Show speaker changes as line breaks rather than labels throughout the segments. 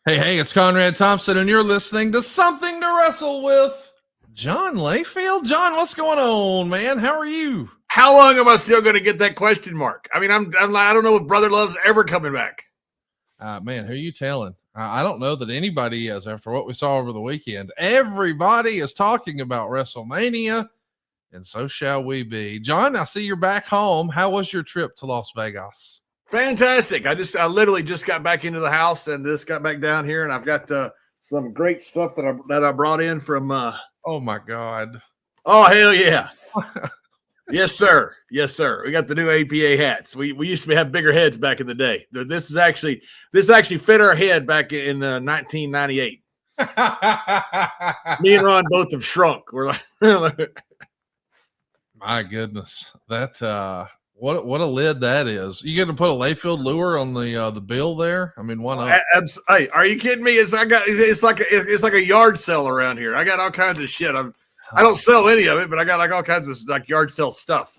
Hey, it's Conrad Thompson, and you're listening to Something to Wrestle with John Layfield. John, what's going on, man? How are you?
How long am I still going to get that question mark? I mean, I don't know if Brother Love's ever coming back.
Man, who are you telling? I don't know that anybody is after what we saw over the weekend. Everybody is talking about WrestleMania, and so shall we be. John, I see you're back home. How was your trip to Las Vegas?
Fantastic. I literally just got back into the house and just got back down here, and I've got some great stuff that I brought in from
oh my God.
Oh, hell yeah. Yes, sir. Yes, sir. We got the new APA hats. We used to have bigger heads back in the day. This actually fit our head back in 1998. Me and Ron both have shrunk. We're like
my goodness. That what a lid that is. You going to put a Layfield lure on the bill there? I mean, why not?
Hey, are you kidding me? It's like a yard sale around here. I got all kinds of shit. I don't sell any of it, but I got like all kinds of like yard sale stuff.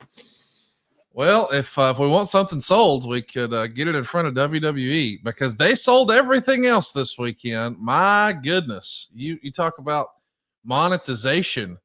Well, if we want something sold, we could get it in front of WWE because they sold everything else this weekend. My goodness, you talk about monetization.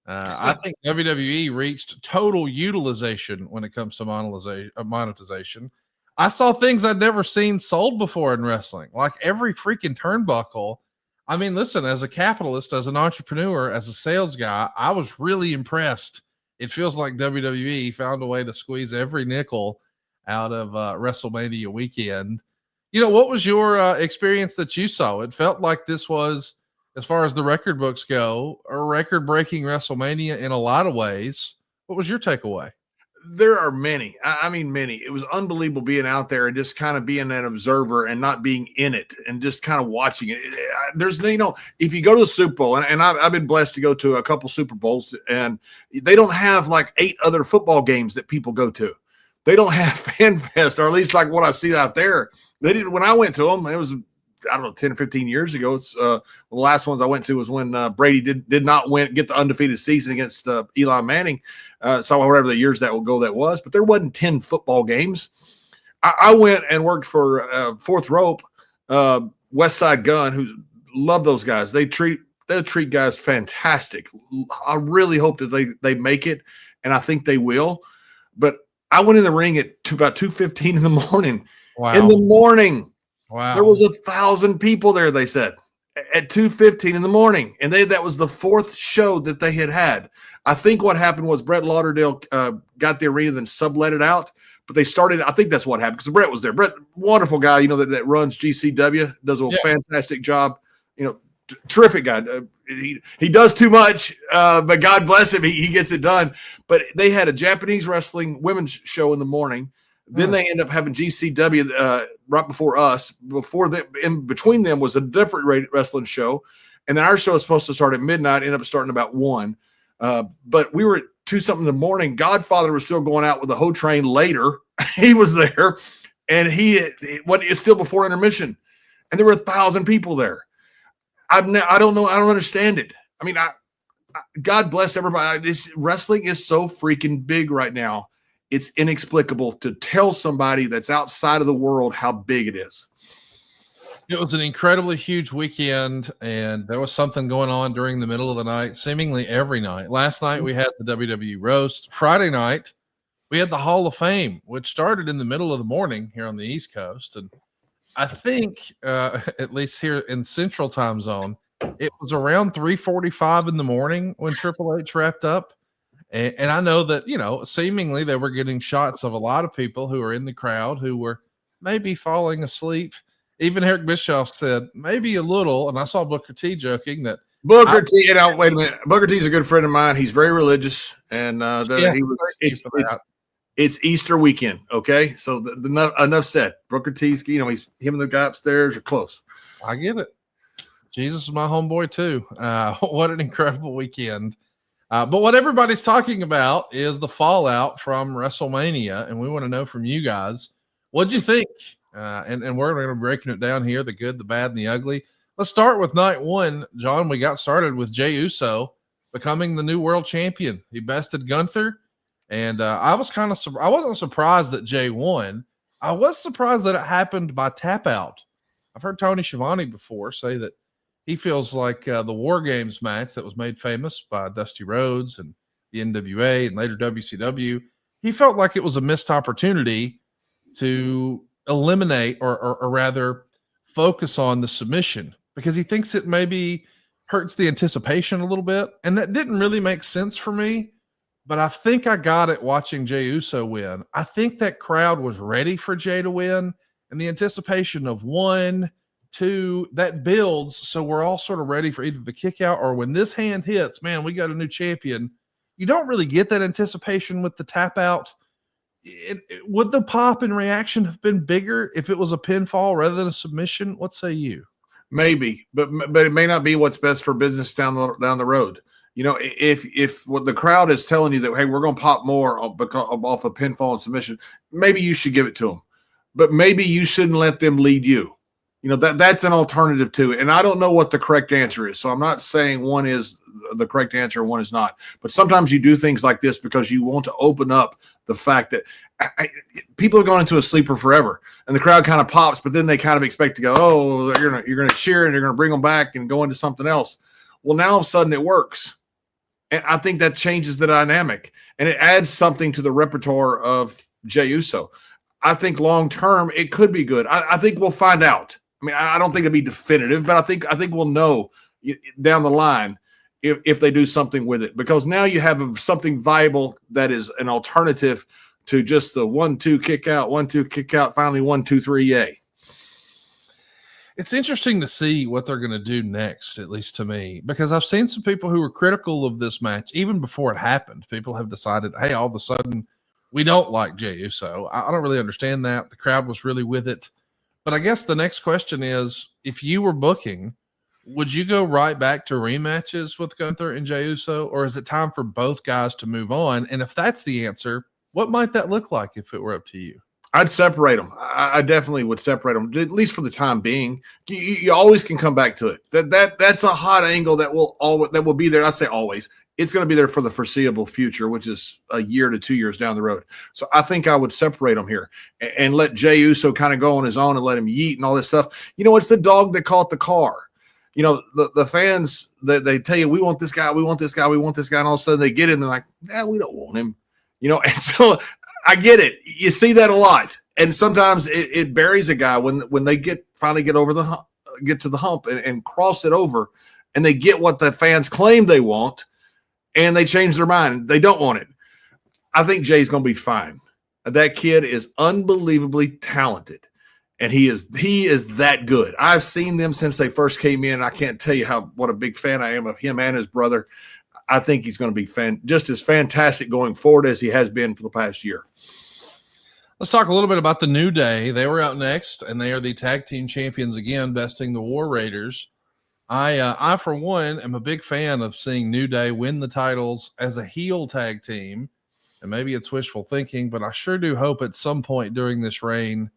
I think WWE reached total utilization when it comes to monetization. I saw things I'd never seen sold before in wrestling, like every freaking turnbuckle. I mean, listen, as a capitalist, as an entrepreneur, as a sales guy, I was really impressed. It feels like WWE found a way to squeeze every nickel out of WrestleMania weekend. You know, what was your experience that you saw? It felt like this was, as far as the record books go, a record-breaking WrestleMania in a lot of ways. What was your takeaway?
There are many. I mean, many. It was unbelievable being out there and just kind of being an observer and not being in it and just kind of watching it. There's, if you go to the Super Bowl, and I've been blessed to go to a couple Super Bowls, and they don't have like 8 other football games that people go to. They don't have Fan Fest, or at least like what I see out there. They did when I went to them. It was, I don't know, 10 or 15 years ago. It's the last ones I went to was when Brady did not get the undefeated season against Eli Manning. So whatever the years that was, but there wasn't 10 football games. I went and worked for Fourth Rope, West Side Gun, who love those guys. They treat guys fantastic. I really hope that they make it, and I think they will. But I went in the ring at about 2:15 in the morning.
Wow.
In the morning.
Wow.
There was 1,000 people there, they said, at 2:15 in the morning. And that was the 4th show that they had. I think what happened was Brett Lauderdale got the arena, then sublet it out. But they started, I think that's what happened, because Brett was there. Brett, wonderful guy, that runs GCW, does a fantastic job. Terrific guy. He does too much, but God bless him, he gets it done. But they had a Japanese wrestling women's show in the morning. Then they end up having GCW right before us. In between them was a different wrestling show, and then our show was supposed to start at midnight. Ended up starting about 1. But we were at 2-something in the morning. Godfather was still going out with the Ho Train later. He was there, and it's still before intermission, and there were 1,000 people there. I don't know. I don't understand it. I mean, God bless everybody. Wrestling is so freaking big right now. It's inexplicable to tell somebody that's outside of the world how big it is.
It was an incredibly huge weekend, and there was something going on during the middle of the night, seemingly every night. Last night, we had the WWE roast. Friday night, we had the Hall of Fame, which started in the middle of the morning here on the East Coast. And I think, at least here in Central Time Zone, it was around 3:45 in the morning when Triple H wrapped up. And I know that, seemingly they were getting shots of a lot of people who were in the crowd who were maybe falling asleep. Even Eric Bischoff said maybe a little. And I saw Booker T joking that
Booker T. Wait a minute. Booker T is a good friend of mine. He's very religious, and it's Easter weekend. Okay, so enough said. Booker T's, him and the guy upstairs are close.
I get it. Jesus is my homeboy too. What an incredible weekend. But what everybody's talking about is the fallout from WrestleMania, and we want to know from you guys, what'd you think? And we're going to be breaking it down here, the good, the bad, and the ugly. Let's start with night 1. John, we got started with Jey Uso becoming the new world champion. He bested Gunther, and I wasn't surprised that Jey won. I was surprised that it happened by tap out. I've heard Tony Schiavone before say that he feels like the War Games match that was made famous by Dusty Rhodes and the NWA and later WCW, he felt like it was a missed opportunity to eliminate or rather focus on the submission because he thinks it maybe hurts the anticipation a little bit. And that didn't really make sense for me, but I think I got it watching Jey Uso win. I think that crowd was ready for Jey to win, and the anticipation of 1, 2, that builds. So we're all sort of ready for either the kick out or when this hand hits, man, we got a new champion. You don't really get that anticipation with the tap out. Would the pop and reaction have been bigger if it was a pinfall rather than a submission? What say you?
Maybe, but it may not be what's best for business down the road. You know, if what the crowd is telling you that, hey, we're going to pop more off a pinfall and submission, maybe you should give it to them, but maybe you shouldn't let them lead you. You know, that's an alternative to it. And I don't know what the correct answer is. So I'm not saying one is the correct answer and one is not. But sometimes you do things like this because you want to open up the fact that people are going into a sleeper forever. And the crowd kind of pops, but then they kind of expect to go, oh, you're going to cheer and you're going to bring them back and go into something else. Well, now all of a sudden it works. And I think that changes the dynamic. And it adds something to the repertoire of Jey Uso. I think long-term it could be good. I think we'll find out. I mean, I don't think it'll be definitive, but I think we'll know down the line if they do something with it, because now you have something viable that is an alternative to just the 1-2 kick out, 1-2 kick out, finally 1-2-3 yay.
It's interesting to see what they're going to do next, at least to me, because I've seen some people who were critical of this match even before it happened. People have decided, hey, all of a sudden we don't like Jey Uso. I don't really understand that. The crowd was really with it. But I guess the next question is, if you were booking, would you go right back to rematches with Gunther and Jey Uso, or is it time for both guys to move on? And if that's the answer, what might that look like if it were up to you?
I'd separate them. I definitely would separate them, at least for the time being. You always can come back to it. That's a hot angle that will be there. I say always. It's going to be there for the foreseeable future, which is a year to 2 years down the road. So I think I would separate them here and let Jey Uso kind of go on his own and let him yeet and all this stuff. You know, it's the dog that caught the car. You know, the fans, they tell you, we want this guy, we want this guy, we want this guy. And all of a sudden they get him and they're like, nah, we don't want him. You know, and so I get it. You see that a lot. And sometimes it buries a guy when they finally get over the hump, get to the hump and cross it over, and they get what the fans claim they want, and they change their mind. They don't want it. I think Jay's going to be fine. That kid is unbelievably talented, and he is that good. I've seen them since they first came in. I can't tell you what a big fan I am of him and his brother. I think he's going to be just as fantastic going forward as he has been for the past year.
Let's talk a little bit about the New Day. They were out next, and they are the tag team champions again, besting the War Raiders. I, for one, am a big fan of seeing New Day win the titles as a heel tag team. And maybe it's wishful thinking, but I sure do hope at some point during this reign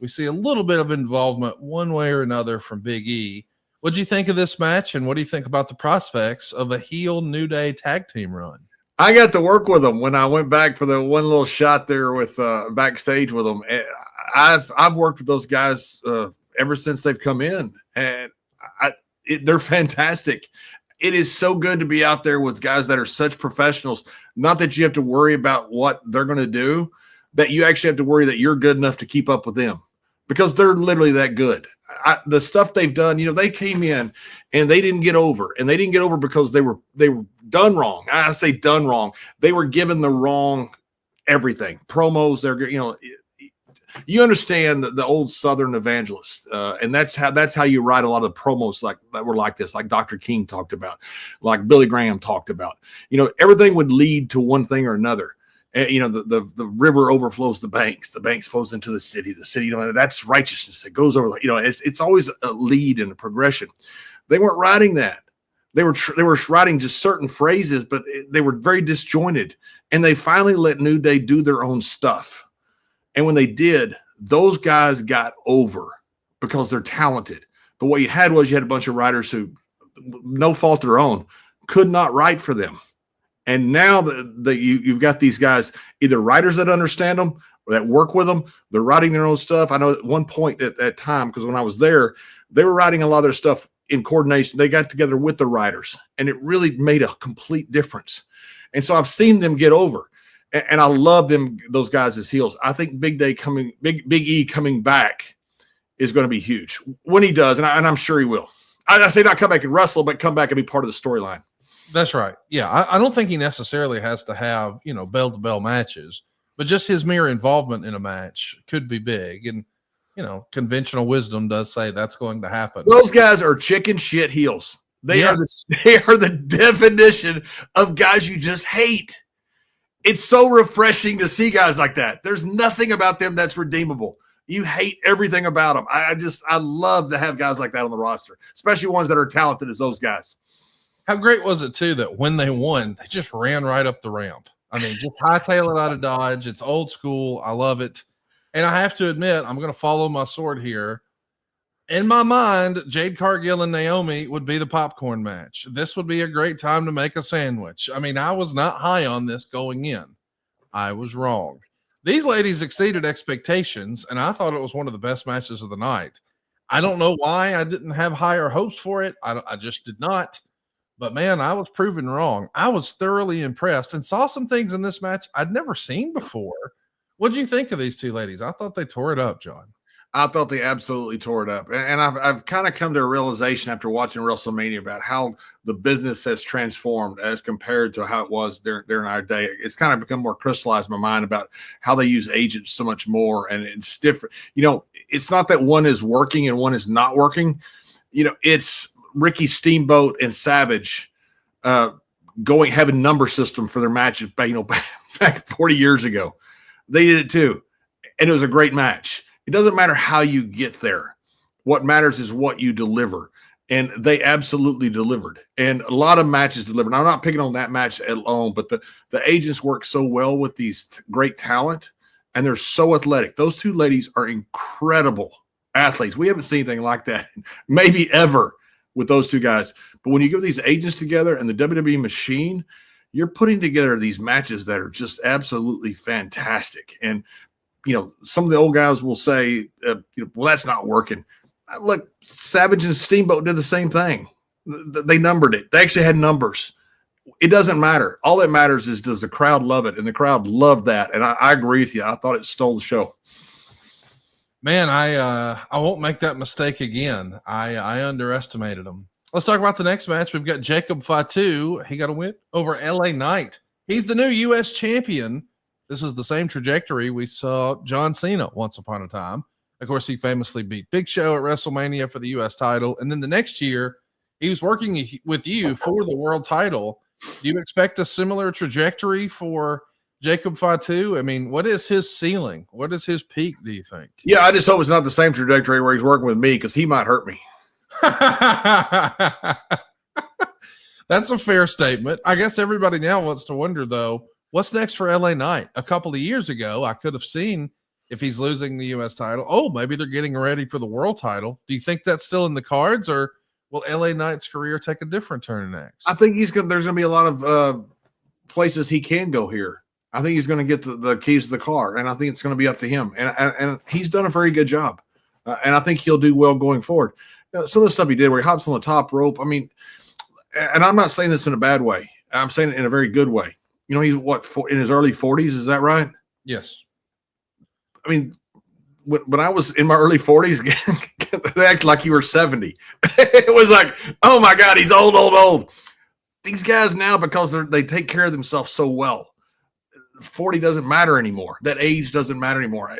we see a little bit of involvement one way or another from Big E. What do you think of this match, and what do you think about the prospects of a heel New Day tag team run?
I got to work with them when I went back for the one little shot there with backstage with them. I've worked with those guys ever since they've come in, and they're fantastic. It is so good to be out there with guys that are such professionals. Not that you have to worry about what they're going to do, that you actually have to worry that you're good enough to keep up with them, because they're literally that good. The stuff they've done, they came in and they didn't get over, and they didn't get over because they were done wrong. I say done wrong. They were given the wrong everything. Promos, you understand the old Southern evangelist, and that's how you write a lot of the promos that were like this, like Dr. King talked about, like Billy Graham talked about. Everything would lead to one thing or another. The river overflows the banks flows into the city, that's righteousness. It goes over, it's always a lead and a progression. They weren't writing that. They were writing just certain phrases, but they were very disjointed. And they finally let New Day do their own stuff. And when they did, those guys got over because they're talented. But what you had a bunch of writers who, no fault of their own, could not write for them. And now that you've got these guys, either writers that understand them that work with them. They're writing their own stuff. I know at one point at that time, because when I was there, they were writing a lot of their stuff in coordination. They got together with the writers, and it really made a complete difference. And so I've seen them get over, and I love them, those guys as heels. I think Big E coming back is going to be huge when he does, and I'm sure he will. I say not come back and wrestle, but come back and be part of the storyline.
That's right. Yeah, I don't think he necessarily has to have, bell-to-bell matches, but just his mere involvement in a match could be big. And, conventional wisdom does say that's going to happen.
Those guys are chicken shit heels. They are the definition of guys you just hate. It's so refreshing to see guys like that. There's nothing about them that's redeemable. You hate everything about them. I love to have guys like that on the roster, especially ones that are talented as those guys.
How great was it, too, that when they won, they just ran right up the ramp? I mean, just hightail it out of Dodge. It's old school. I love it. And I have to admit, I'm going to follow my sword here. In my mind, Jade Cargill and Naomi would be the popcorn match. This would be a great time to make a sandwich. I mean, I was not high on this going in. I was wrong. These ladies exceeded expectations, and I thought it was one of the best matches of the night. I don't know why I didn't have higher hopes for it. I just did not. But, man, I was proven wrong. I was thoroughly impressed and saw some things in this match I'd never seen before. What did you think of these two ladies? I thought they tore it up, John.
I thought they absolutely tore it up. And I've kind of come to a realization after watching WrestleMania about how the business has transformed as compared to how it was during our day. It's kind of become more crystallized in my mind about how they use agents so much more. And it's different. It's not that one is working and one is not working. It's Ricky Steamboat and Savage having number system for their matches back 40 years ago. They did it too. And it was a great match. It doesn't matter how you get there. What matters is what you deliver. And they absolutely delivered. And a lot of matches delivered. Now, I'm not picking on that match alone, but the agents work so well with these great talent, and they're so athletic. Those two ladies are incredible athletes. We haven't seen anything like that maybe ever with those two guys. But when you give these agents together and the WWE machine, you're putting together these matches that are just absolutely fantastic. And some of the old guys will say, well, that's not working. Look, Savage and Steamboat did the same thing. They numbered it. They actually had numbers. It doesn't matter. All that matters is, does the crowd love it? And the crowd loved that. And I agree with you. I thought it stole the show.
Man, I won't make that mistake again. I underestimated them. Let's talk about the next match. We've got Jacob Fatu. He got a win over LA Knight. He's the new U.S. champion. This is the same trajectory we saw John Cena once upon a time. Of course, he famously beat Big Show at WrestleMania for the U.S. title. And then the next year, he was working with you for the world title. Do you expect a similar trajectory for Jacob Fatu? I mean, what is his ceiling? What is his peak, do you think?
Yeah, I just hope it's not the same trajectory where he's working with me, because he might hurt me.
That's a fair statement. I guess everybody now wants to wonder, though, what's next for LA Knight? A couple of years ago, I could have seen if he's losing the U.S. title, maybe they're getting ready for the world title. Do you think that's still in the cards, or will LA Knight's career take a different turn next?
I think there's going to be a lot of places he can go here. I think he's going to get the keys to the car, and I think it's going to be up to him. And he's done a very good job, and I think he'll do well going forward. Some of the stuff he did where he hops on the top rope, I mean, and I'm not saying this in a bad way. I'm saying it in a very good way. He's in his early 40s. Is that right?
Yes.
I mean, when I was in my early 40s, they acted like you were 70. It was like, oh my God, he's old. These guys now, because they take care of themselves so well, 40 doesn't matter anymore. That age doesn't matter anymore.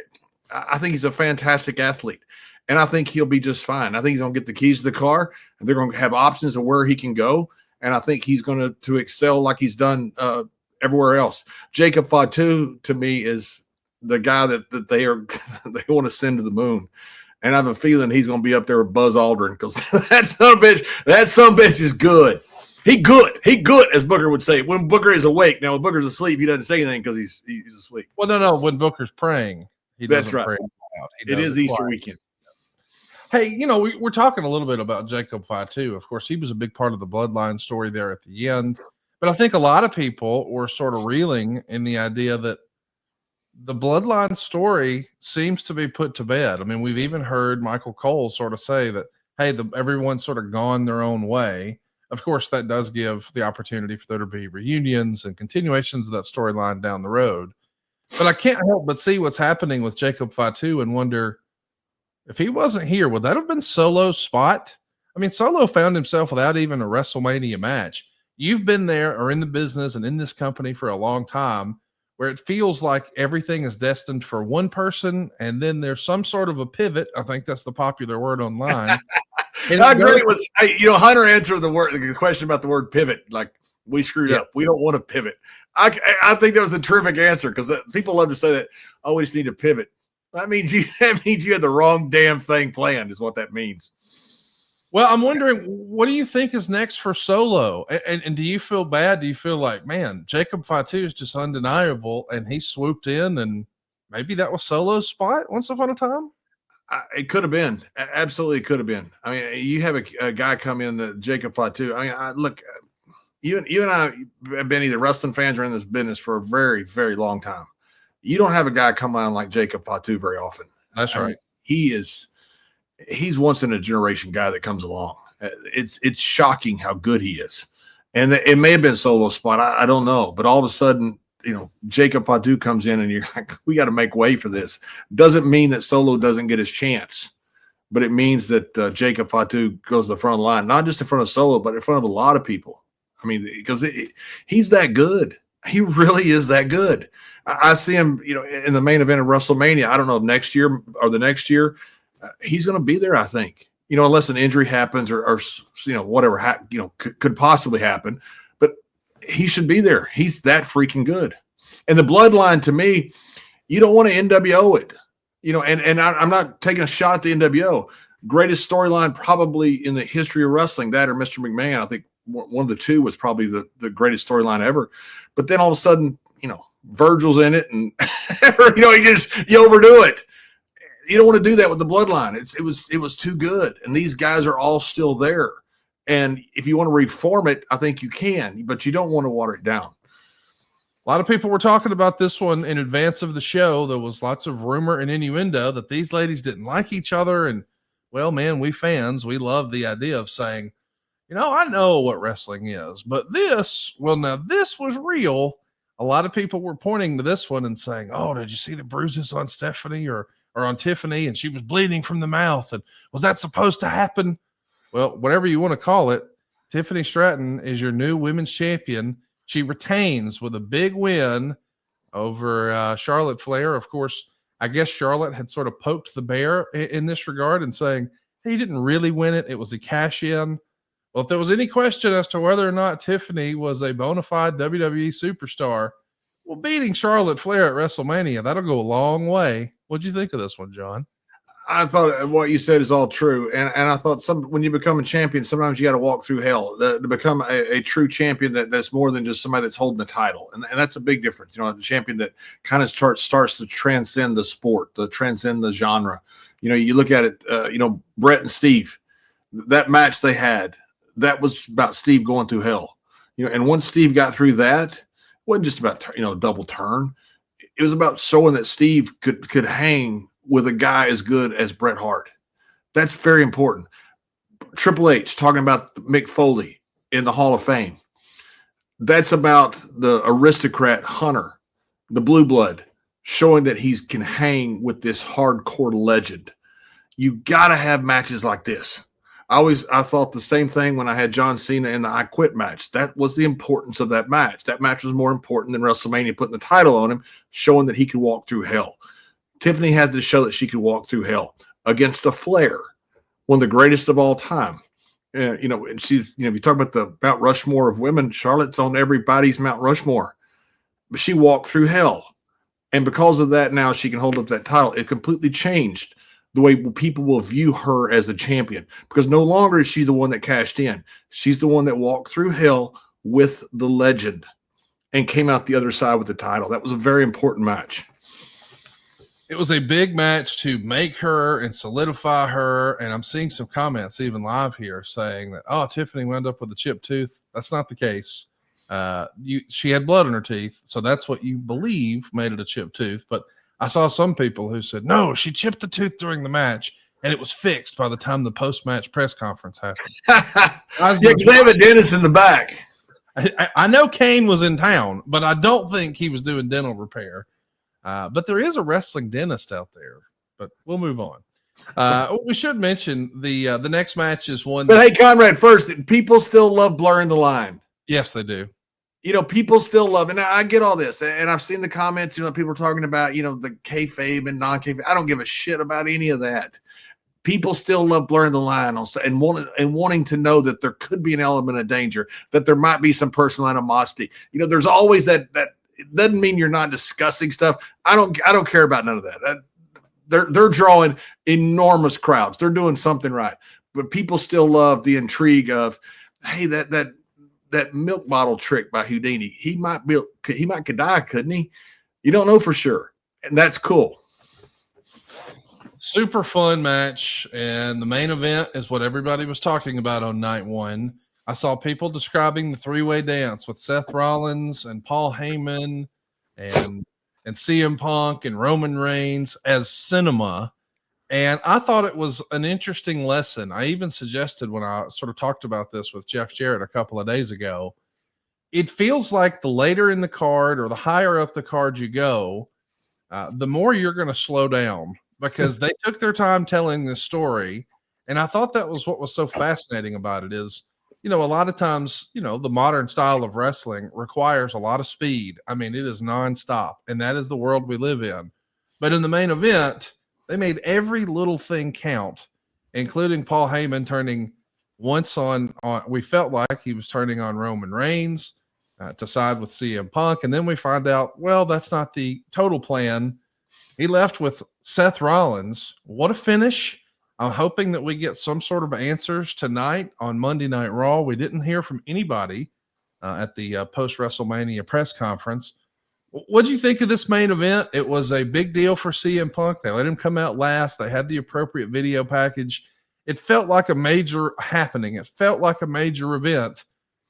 I think he's a fantastic athlete, and I think he'll be just fine. I think he's going to get the keys to the car, and they're going to have options of where he can go, and I think he's going to excel like he's done everywhere else. Jacob Fatu, to me, is the guy that they want to send to the moon. And I have a feeling he's going to be up there with Buzz Aldrin, because that son of a bitch is good. He good, as Booker would say. When Booker is awake, now when Booker's asleep, he doesn't say anything because he's asleep.
Well, no. When Booker's praying, he doesn't pray out.
It is Easter weekend.
Hey, we're talking a little bit about Jacob Fatu. Of course, he was a big part of the Bloodline story there at the end. But I think a lot of people were sort of reeling in the idea that the bloodline story seems to be put to bed. I mean, we've even heard Michael Cole sort of say that, hey, everyone's sort of gone their own way. Of course, that does give the opportunity for there to be reunions and continuations of that storyline down the road. But I can't help but see what's happening with Jacob Fatu and wonder if he wasn't here, would that have been Solo's spot? I mean, Solo found himself without even a WrestleMania match. You've been there or in the business and in this company for a long time where it feels like everything is destined for one person and then there's some sort of a pivot. I think that's the popular word online.
How great was, Hunter answered the question about the word pivot. Like, we screwed up. We don't want to pivot. I think that was a terrific answer because people love to say that, oh, we just need to pivot. That means you had the wrong damn thing planned is what that means.
Well, I'm wondering, what do you think is next for Solo? And do you feel bad? Do you feel like, man, Jacob Fatu is just undeniable and he swooped in and maybe that was Solo's spot once upon a time?
It could have been. Absolutely could have been. I mean, you have a guy come in, the Jacob Fatu. I mean, look, you and I have been either wrestling fans or in this business for a very, very long time. You don't have a guy come on like Jacob Fatu very often.
That's right.
Mean, he's once in a generation guy that comes along. It's shocking how good he is. And it may have been Solo's spot. I don't know. But all of a sudden, Jacob Fatu comes in and you're like, we got to make way for this. Doesn't mean that Solo doesn't get his chance, but it means that Jacob Fatu goes to the front of the line, not just in front of Solo, but in front of a lot of people. I mean, because he's that good. He really is that good. I see him, in the main event of WrestleMania. I don't know, next year or the next year, he's going to be there, I think, unless an injury happens or whatever, could possibly happen. But he should be there. He's that freaking good. And the bloodline, to me, you don't want to NWO it, and I'm not taking a shot at the NWO. Greatest storyline probably in the history of wrestling, that or Mr. McMahon. I think one of the two was probably the greatest storyline ever. But then all of a sudden, Virgil's in it and, you overdo it. You don't want to do that with the bloodline. It was too good. And these guys are all still there. And if you want to reform it, I think you can, but you don't want to water it down.
A lot of people were talking about this one in advance of the show. There was lots of rumor and innuendo that these ladies didn't like each other. And well, man, we fans, we love the idea of saying, I know what wrestling is, but this was real. A lot of people were pointing to this one and saying, oh, did you see the bruises on Stephanie or on Tiffany? And she was bleeding from the mouth. And was that supposed to happen? Well, whatever you want to call it, Tiffany Stratton is your new women's champion. She retains with a big win over Charlotte Flair. Of course, I guess Charlotte had sort of poked the bear in this regard and saying, hey, he didn't really win it. It was a cash in. Well, if there was any question as to whether or not Tiffany was a bona fide WWE superstar, well, beating Charlotte Flair at WrestleMania, that'll go a long way. What'd you think of this one, John?
I thought what you said is all true. And I thought when you become a champion, sometimes you got to walk through hell to become a true champion that's more than just somebody that's holding the title. And that's a big difference. A champion that kind of starts to transcend the sport, to transcend the genre. You look at it, Brett and Steve, that match they had, that was about Steve going through hell. And once Steve got through that, it wasn't just about, double turn. It was about showing that Steve could hang with a guy as good as Bret Hart. That's very important. Triple H talking about Mick Foley in the Hall of Fame. That's about the aristocrat Hunter, the blue blood, showing that he can hang with this hardcore legend. You got to have matches like this. I thought the same thing when I had John Cena in the I Quit match. That was the importance of that match. That match was more important than WrestleMania putting the title on him, showing that he could walk through hell. Tiffany had to show that she could walk through hell against a Flair, one of the greatest of all time. And she's, you talk about the Mount Rushmore of women, Charlotte's on everybody's Mount Rushmore, but she walked through hell. And because of that, now she can hold up that title. It completely changed the way people will view her as a champion, because no longer is she the one that cashed in. She's the one that walked through hell with the legend and came out the other side with the title. That was a very important match.
It was a big match to make her and solidify her. And I'm seeing some comments even live here saying that, oh, Tiffany wound up with a chipped tooth. That's not the case. She had blood in her teeth, so that's what you believe made it a chipped tooth. But I saw some people who said, no, she chipped the tooth during the match, and it was fixed by the time the post-match press conference happened.
Yeah, because they have a dentist in the back.
I know Kane was in town, but I don't think he was doing dental repair. But there is a wrestling dentist out there. But we'll move on. We should mention the next match is one.
But hey, Conrad, first, people still love blurring the line.
Yes, they do.
People still love it. Now, I get all this, and I've seen the comments. People are talking about the kayfabe and non-kayfabe. I don't give a shit about any of that. People still love blurring the line and wanting to know that there could be an element of danger, that there might be some personal animosity. There's always that. It doesn't mean you're not discussing stuff. I don't care about none of that. They're drawing enormous crowds. They're doing something right, but people still love the intrigue of, hey, that milk bottle trick by Houdini. He could die, couldn't he? You don't know for sure, and that's cool.
Super fun match, and the main event is what everybody was talking about on night one. I saw people describing the three-way dance with Seth Rollins and Paul Heyman and CM Punk and Roman Reigns as cinema. And I thought it was an interesting lesson. I even suggested when I sort of talked about this with Jeff Jarrett a couple of days ago, it feels like the later in the card or the higher up the card you go, the more you're going to slow down because they took their time telling this story. And I thought that was what was so fascinating about it is, a lot of times, the modern style of wrestling requires a lot of speed. I mean, it is nonstop, and that is the world we live in. But in the main event, they made every little thing count, including Paul Heyman turning once on we felt like he was turning on Roman Reigns to side with CM Punk. And then we find out, well, that's not the total plan. He left with Seth Rollins. What a finish. I'm hoping that we get some sort of answers tonight on Monday Night Raw. We didn't hear from anybody at the post-WrestleMania press conference. What do you think of this main event? It was a big deal for CM Punk. They let him come out last. They had the appropriate video package. It felt like a major happening. It felt like a major event.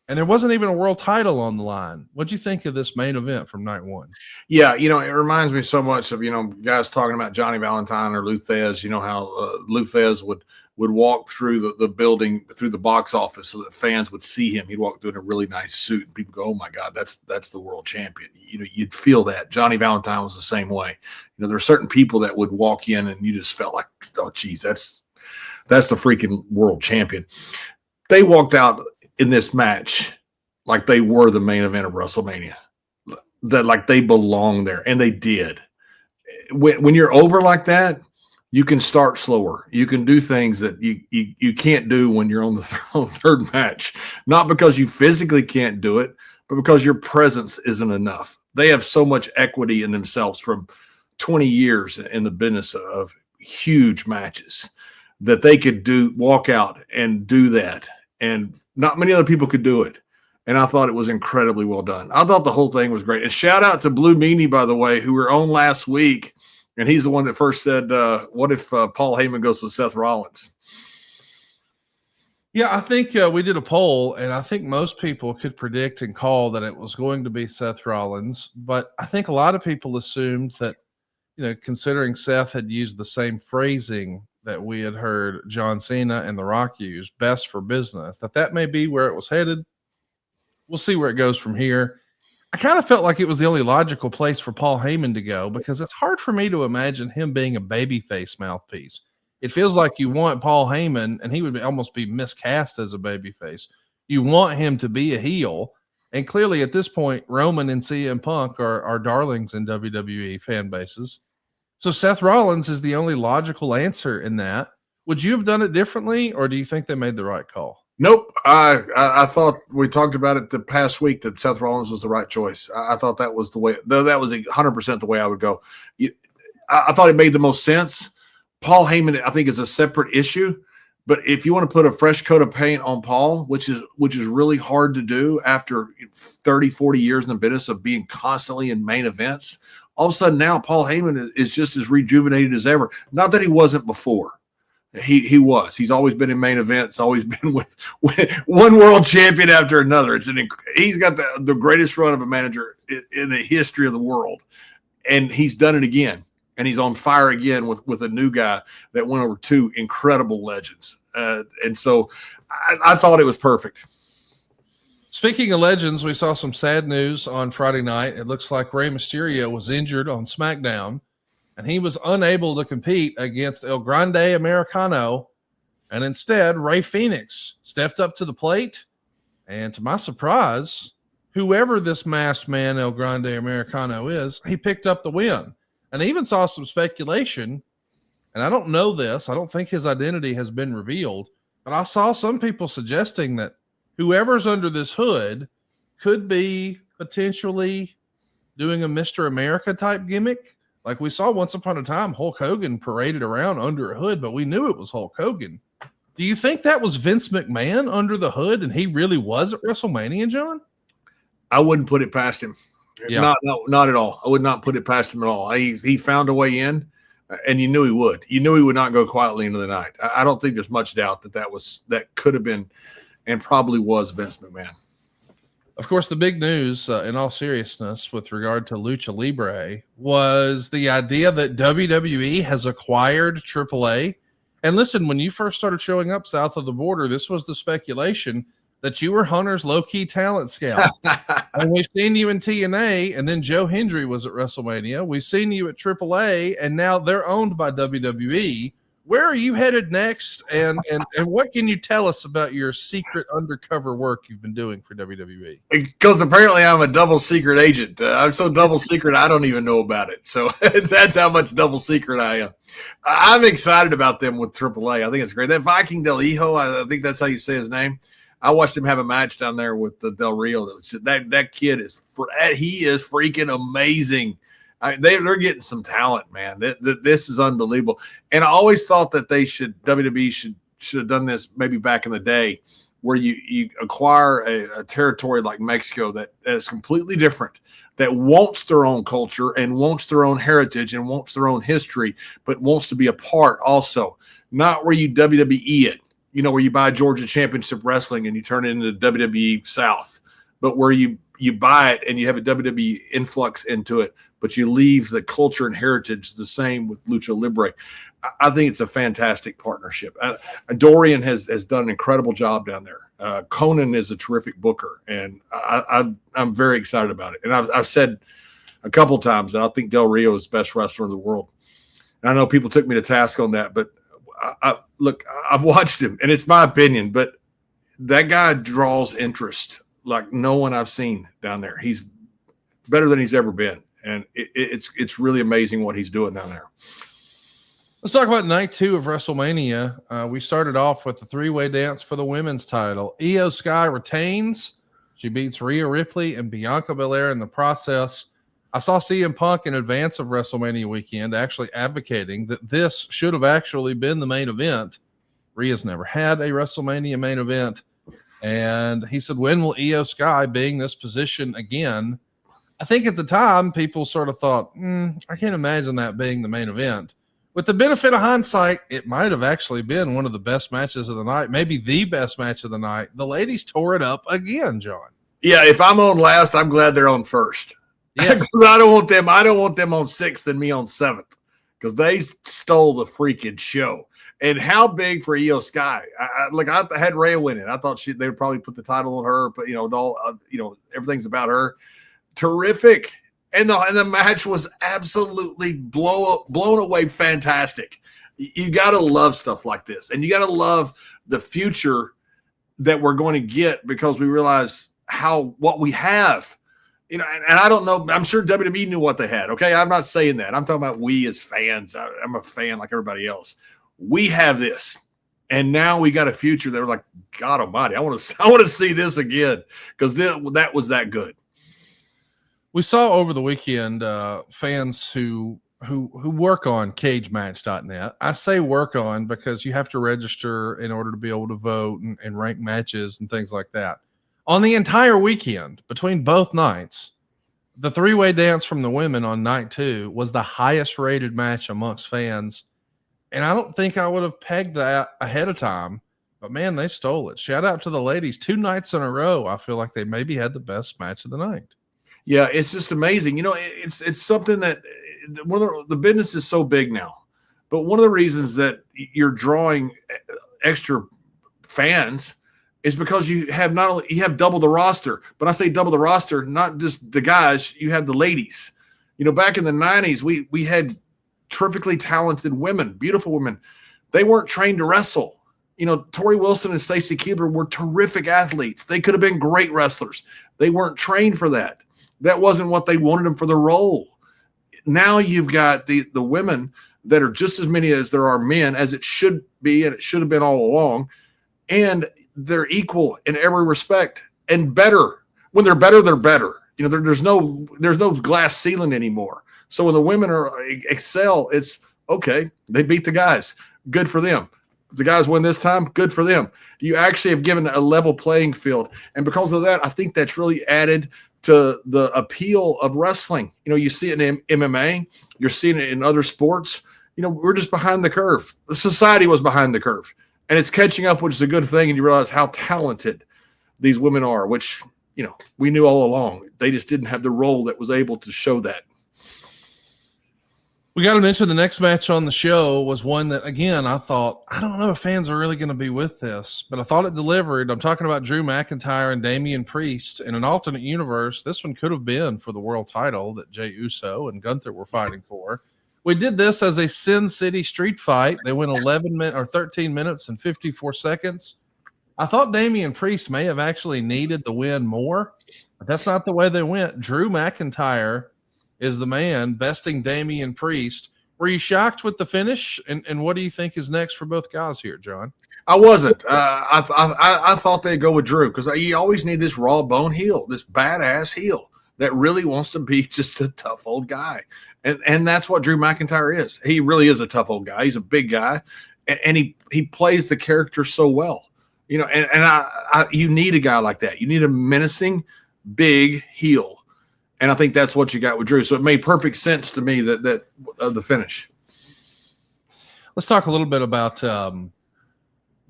And there wasn't even a world title on the line. What do you think of this main event from night one?
Yeah, it reminds me so much of, guys talking about Johnny Valentine or Lou Thez, how Lou Thez would walk through the building, through the box office so that fans would see him. He'd walk through in a really nice suit and people go, oh my God, that's the world champion. You'd feel that. Johnny Valentine was the same way. There are certain people that would walk in and you just felt like, oh geez, that's the freaking world champion. They walked out in this match like they were the main event of WrestleMania, that like they belong there, and they did. When you're over like that, you can start slower. You can do things that you can't do when you're on the third match, not because you physically can't do it, but because your presence isn't enough. They have so much equity in themselves from 20 years in the business of huge matches that they could walk out and do that. And not many other people could do it. And I thought it was incredibly well done. I thought the whole thing was great. And shout out to Blue Meanie, by the way, who were on last week. And he's the one that first said, what if Paul Heyman goes with Seth Rollins?
Yeah, I think we did a poll, and I think most people could predict and call that it was going to be Seth Rollins. But I think a lot of people assumed that, considering Seth had used the same phrasing that we had heard John Cena and The Rock use, best for business, that may be where it was headed. We'll see where it goes from here. I kind of felt like it was the only logical place for Paul Heyman to go because it's hard for me to imagine him being a babyface mouthpiece. It feels like you want Paul Heyman, and he would almost be miscast as a babyface. You want him to be a heel. And clearly at this point, Roman and CM Punk are darlings in WWE fan bases. So Seth Rollins is the only logical answer in that. Would you have done it differently, or do you think they made the right call?
Nope. I thought we talked about it the past week that Seth Rollins was the right choice. I thought that was the way. That was 100% the way I would go. I thought it made the most sense. Paul Heyman, I think, is a separate issue. But if you want to put a fresh coat of paint on Paul, which is really hard to do after 30, 40 years in the business of being constantly in main events, all of a sudden now Paul Heyman is just as rejuvenated as ever. Not that he wasn't before. He's always been in main events, always been with one world champion after another. He's got the greatest run of a manager in the history of the world, and he's done it again. And he's on fire again with a new guy that went over two incredible legends. And so I thought it was perfect.
Speaking of legends, we saw some sad news on Friday night. It looks like Rey Mysterio was injured on SmackDown, and he was unable to compete against El Grande Americano. And instead, Rey Fénix stepped up to the plate. And to my surprise, whoever this masked man El Grande Americano is, he picked up the win. And I even saw some speculation, and I don't know this. I don't think his identity has been revealed, but I saw some people suggesting that whoever's under this hood could be potentially doing a Mr. America type gimmick. Like we saw once upon a time, Hulk Hogan paraded around under a hood, but we knew it was Hulk Hogan. Do you think that was Vince McMahon under the hood and he really was at WrestleMania, John?
I wouldn't put it past him. Yeah. Not at all. I would not put it past him at all. He found a way in, and you knew he would. You knew he would not go quietly into the night. I don't think there's much doubt that could have been and probably was Vince McMahon.
Of course, the big news, in all seriousness, with regard to Lucha Libre was the idea that WWE has acquired AAA. And listen, when you first started showing up south of the border, this was the speculation that you were Hunter's low-key talent scout. And we've seen you in TNA, and then Joe Hendry was at WrestleMania. We've seen you at AAA, and now they're owned by WWE. Where are you headed next? And what can you tell us about your secret undercover work you've been doing for WWE?
Because apparently I'm a double secret agent. I'm so double secret I don't even know about it. So that's how much double secret I am. I'm excited about them with AAA. I think it's great. That Viking Del Hijo, I think that's how you say his name. I watched him have a match down there with the Del Rio. That kid is freaking amazing. They're getting some talent, man. This is unbelievable. And I always thought that WWE should have done this maybe back in the day, where you acquire a territory like Mexico that is completely different, that wants their own culture and wants their own heritage and wants their own history, but wants to be a part also. Not where you WWE it, where you buy Georgia Championship Wrestling and you turn it into WWE South, but where you buy it and you have a WWE influx into it, but you leave the culture and heritage the same with Lucha Libre. I think it's a fantastic partnership. Dorian has done an incredible job down there. Conan is a terrific booker, and I'm very excited about it. And I've said a couple times that I think Del Rio is the best wrestler in the world. And I know people took me to task on that, but look, I've watched him, and it's my opinion, but that guy draws interest like no one I've seen down there. He's better than he's ever been. And it's really amazing what he's doing down there.
Let's talk about night 2 of WrestleMania. We started off with the 3-way dance for the women's title. Io Sky retains. She beats Rhea Ripley and Bianca Belair in the process. I saw CM Punk in advance of WrestleMania weekend actually advocating that this should have actually been the main event. Rhea's never had a WrestleMania main event. And he said, when will Io Sky be in this position again? I think at the time, people sort of thought, I can't imagine that being the main event. With the benefit of hindsight, it might have actually been one of the best matches of the night, maybe the best match of the night. The ladies tore it up again, John.
Yeah, if I'm on last, I'm glad they're on first. Yes. Because I don't want them on 6th and me on 7th, because they stole the freaking show. And how big for Io Sky? I had Rhea win it. I thought they would probably put the title on her, but everything's about her. Terrific. And the match was absolutely blown away fantastic. You got to love stuff like this. And you got to love the future that we're going to get, because we realize what we have. And I don't know. I'm sure WWE knew what they had. Okay, I'm not saying that. I'm talking about we as fans. I'm a fan like everybody else. We have this, and now we got a future that we're like, God Almighty, I want to see this again, because that was that good.
We saw over the weekend fans who work on cagematch.net. I say work on because you have to register in order to be able to vote and rank matches and things like that. On the entire weekend, between both nights, the 3-way dance from the women on night 2 was the highest rated match amongst fans. And I don't think I would have pegged that ahead of time. But man, they stole it. Shout out to the ladies. 2 nights in a row, I feel like they maybe had the best match of the night.
Yeah, it's just amazing. It's something that the business is so big now. But one of the reasons that you're drawing extra fans is because you have double the roster. But I say double the roster, not just the guys, you have the ladies. Back in the 90s, we had terrifically talented women, beautiful women. They weren't trained to wrestle. Tori Wilson and Stacy Keibler were terrific athletes. They could have been great wrestlers. They weren't trained for that. That wasn't what they wanted them for the role. Now you've got the women that are just as many as there are men, as it should be, and it should have been all along. And they're equal in every respect and better. When they're better, they're better. There's no glass ceiling anymore. So when the women excel, it's okay. They beat the guys. Good for them. If the guys win this time, good for them. You actually have given a level playing field. And because of that, I think that's really added to the appeal of wrestling. You see it in MMA. You're seeing it in other sports. We're just behind the curve. The society was behind the curve. And it's catching up, which is a good thing. And you realize how talented these women are, which, we knew all along. They just didn't have the role that was able to show that.
We got to mention the next match on the show was one that, again, I thought, I don't know if fans are really going to be with this, but I thought it delivered. I'm talking about Drew McIntyre and Damian Priest. In an alternate universe, this one could have been for the world title that Jey Uso and Gunther were fighting for. We did this as a Sin City street fight. They went 13 minutes and 54 seconds. I thought Damian Priest may have actually needed the win more, but that's not the way they went. Drew McIntyre is the man besting Damian Priest. Were you shocked with the finish? And what do you think is next for both guys here, John?
I wasn't. I thought they'd go with Drew because you always need this raw bone heel, this badass heel that really wants to be just a tough old guy. And that's what Drew McIntyre is. He really is a tough old guy. He's a big guy, and he plays the character so well. You need a guy like that. You need a menacing, big heel. And I think that's what you got with Drew. So it made perfect sense to me that the finish.
Let's talk a little bit about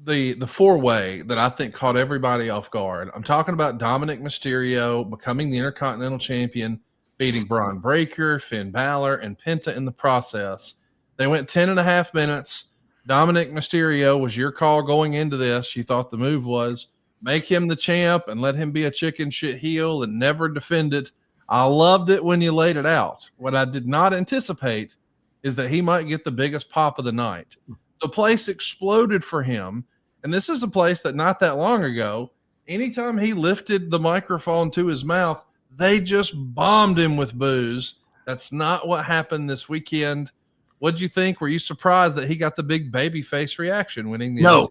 the four-way that I think caught everybody off guard. I'm talking about Dominic Mysterio becoming the Intercontinental Champion, beating Braun Breaker, Finn Balor, and Penta in the process. They went 10.5 minutes. Dominic Mysterio was your call going into this. You thought the move was make him the champ and let him be a chicken shit heel and never defend it. I loved it when you laid it out. What I did not anticipate is that he might get the biggest pop of the night. The place exploded for him. And this is a place that not that long ago, anytime he lifted the microphone to his mouth, they just bombed him with boos. That's not what happened this weekend. What'd you think? Were you surprised that he got the big baby face reaction winning the
No,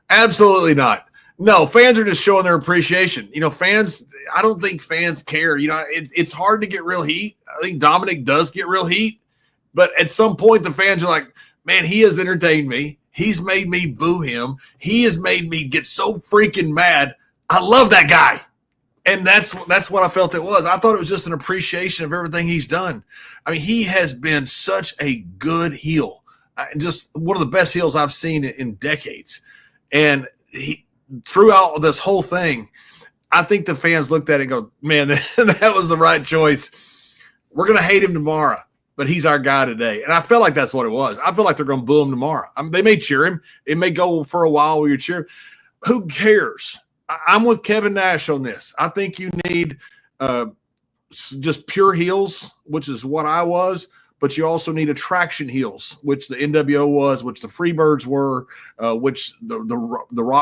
absolutely not. No, fans are just showing their appreciation. Fans, I don't think fans care. It's hard to get real heat. I think Dominic does get real heat. But at some point, the fans are like, man, he has entertained me. He's made me boo him. He has made me get so freaking mad. I love that guy. And that's what I felt it was. I thought it was just an appreciation of everything he's done. I mean, he has been such a good heel. Just one of the best heels I've seen in decades. And throughout this whole thing, I think the fans looked at it and go, man, that was the right choice. We're going to hate him tomorrow, but he's our guy today. And I felt like that's what it was. I feel like they're going to boo him tomorrow. They may cheer him. It may go for a while where you cheer. Who cares? I'm with Kevin Nash on this. I think you need just pure heels, which is what I was, but you also need attraction heels, which the NWO was, which the Freebirds were, which the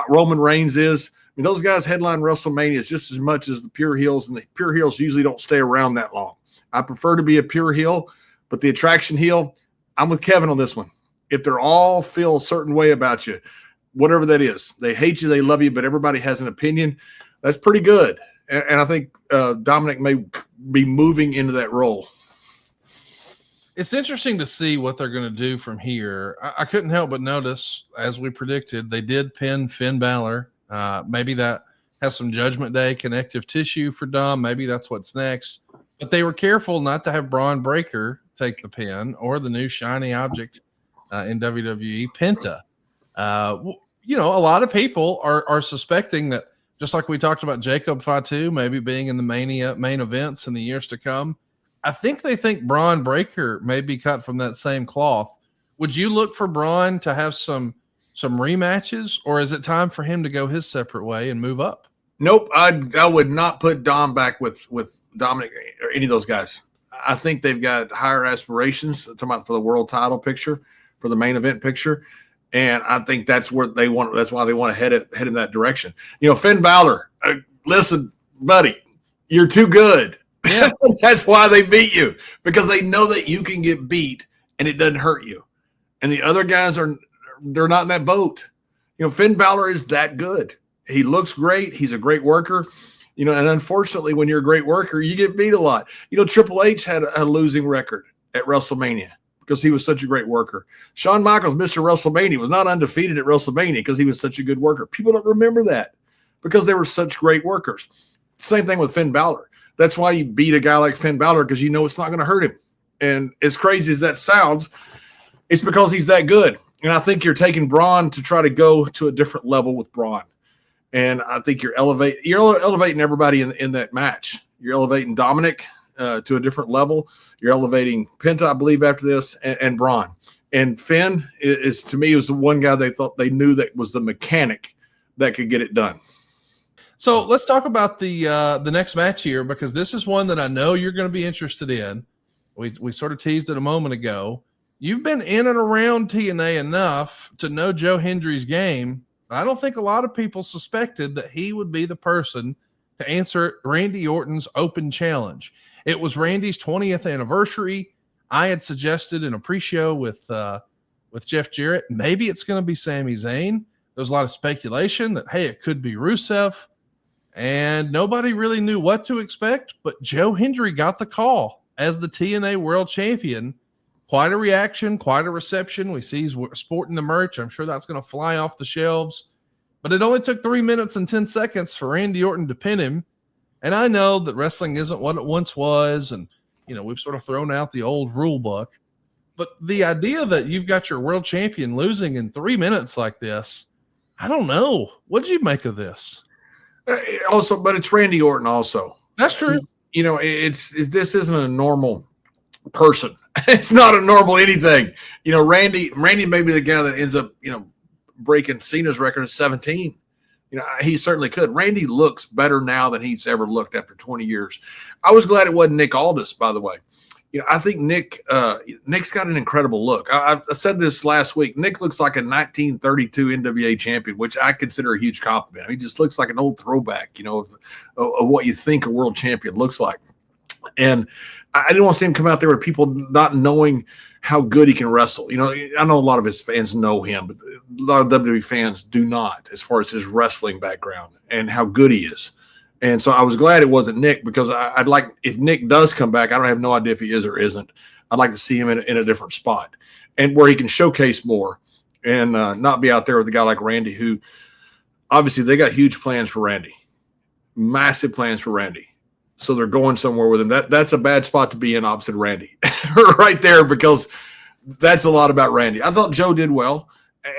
Roman Reigns is. I mean, those guys headline WrestleMania just as much as the pure heels, and the pure heels usually don't stay around that long. I prefer to be a pure heel, but the attraction heel, I'm with Kevin on this one. If they're all feel a certain way about you, whatever that is, they hate you, they love you, but everybody has an opinion, that's pretty good. And I think Dominic may be moving into that role.
It's interesting to see what they're going to do from here. I couldn't help but notice, as we predicted, they did pin Finn Balor. Maybe that has some Judgment Day connective tissue for Dom. Maybe that's what's next. But they were careful not to have Braun Breaker take the pin or the new shiny object in WWE, Penta. You know, a lot of people are suspecting that, just like we talked about Jacob Fatu maybe being in the main events in the years to come. I think they think Braun Breaker may be cut from that same cloth. Would you look for Braun to have some rematches, or is it time for him to go his separate way and move up?
Nope, I would not put Dom back with Dominic or any of those guys. I think they've got higher aspirations. Talking about for the world title picture, for the main event picture, and I think that's where they want. That's why they want to head in that direction. You know, Finn Balor. Listen, buddy, you're too good.
Yeah.
That's why they beat you, because they know that you can get beat and it doesn't hurt you. And the other guys they're not in that boat. You know, Finn Balor is that good. He looks great. He's a great worker. You know, and unfortunately, when you're a great worker, you get beat a lot. You know, Triple H had a losing record at WrestleMania because he was such a great worker. Shawn Michaels, Mr. WrestleMania, was not undefeated at WrestleMania because he was such a good worker. People don't remember that because they were such great workers. Same thing with Finn Balor. That's why you beat a guy like Finn Balor, because you know it's not going to hurt him. And as crazy as that sounds, it's because he's that good. And I think you're taking Braun to try to go to a different level with Braun. And I think you're elevating everybody in that match. You're elevating Dominic to a different level. You're elevating Penta, I believe, after this, and Braun. And Finn is to me, was the one guy they thought they knew that was the mechanic that could get it done.
So let's talk about the next match here, because this is one that I know you're going to be interested in. We sort of teased it a moment ago. You've been in and around TNA enough to know Joe Hendry's game. I don't think a lot of people suspected that he would be the person to answer Randy Orton's open challenge. It was Randy's 20th anniversary. I had suggested in a pre-show with Jeff Jarrett, maybe it's going to be Sami Zayn. There was a lot of speculation that, hey, it could be Rusev. And nobody really knew what to expect, but Joe Hendry got the call as the TNA World Champion. Quite a reaction, quite a reception. We see he's sporting the merch. I'm sure that's going to fly off the shelves. But it only took 3 minutes and 10 seconds for Randy Orton to pin him. And I know that wrestling isn't what it once was. And, you know, we've sort of thrown out the old rule book. But the idea that you've got your world champion losing in 3 minutes like this, I don't know. What did you make of this?
Also, but it's Randy Orton also.
That's true.
You know, this isn't a normal person. It's not a normal anything. You know, Randy may be the guy that ends up, you know, breaking Cena's record at 17. You know, he certainly could. Randy looks better now than he's ever looked after 20 years. I was glad it wasn't Nick Aldis, by the way. You know, I think Nick's got an incredible look. I said this last week. Nick looks like a 1932 NWA champion, which I consider a huge compliment. I mean, he just looks like an old throwback, you know, of what you think a world champion looks like. And I didn't want to see him come out there with people not knowing how good he can wrestle. You know, I know a lot of his fans know him, but a lot of WWE fans do not, as far as his wrestling background and how good he is. And so I was glad it wasn't Nick, because I'd like, if Nick does come back, I don't have no idea if he is or isn't. I'd like to see him in a different spot, and where he can showcase more and not be out there with a guy like Randy, who obviously they got huge plans for Randy, massive plans for Randy. So they're going somewhere with him. That's a bad spot to be in opposite Randy right there, because that's a lot about Randy. I thought Joe did well,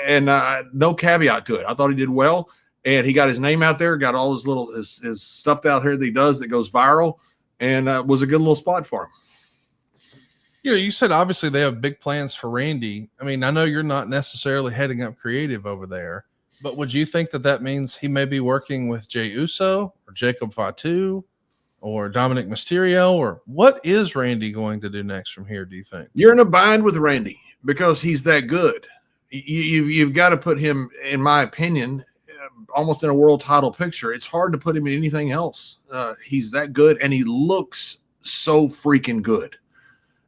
and no caveat to it. I thought he did well, and he got his name out there, got all his stuff out here that he does that goes viral, and was a good little spot for him.
You know, you said obviously they have big plans for Randy. I mean, I know you're not necessarily heading up creative over there, but would you think that means he may be working with Jey Uso or Jacob Fatu or Dominic Mysterio, or what is Randy going to do next from here, do you think?
You're in a bind with Randy because he's that good. You've got to put him, in my opinion, almost in a world title picture. It's hard to put him in anything else. He's that good, and he looks so freaking good.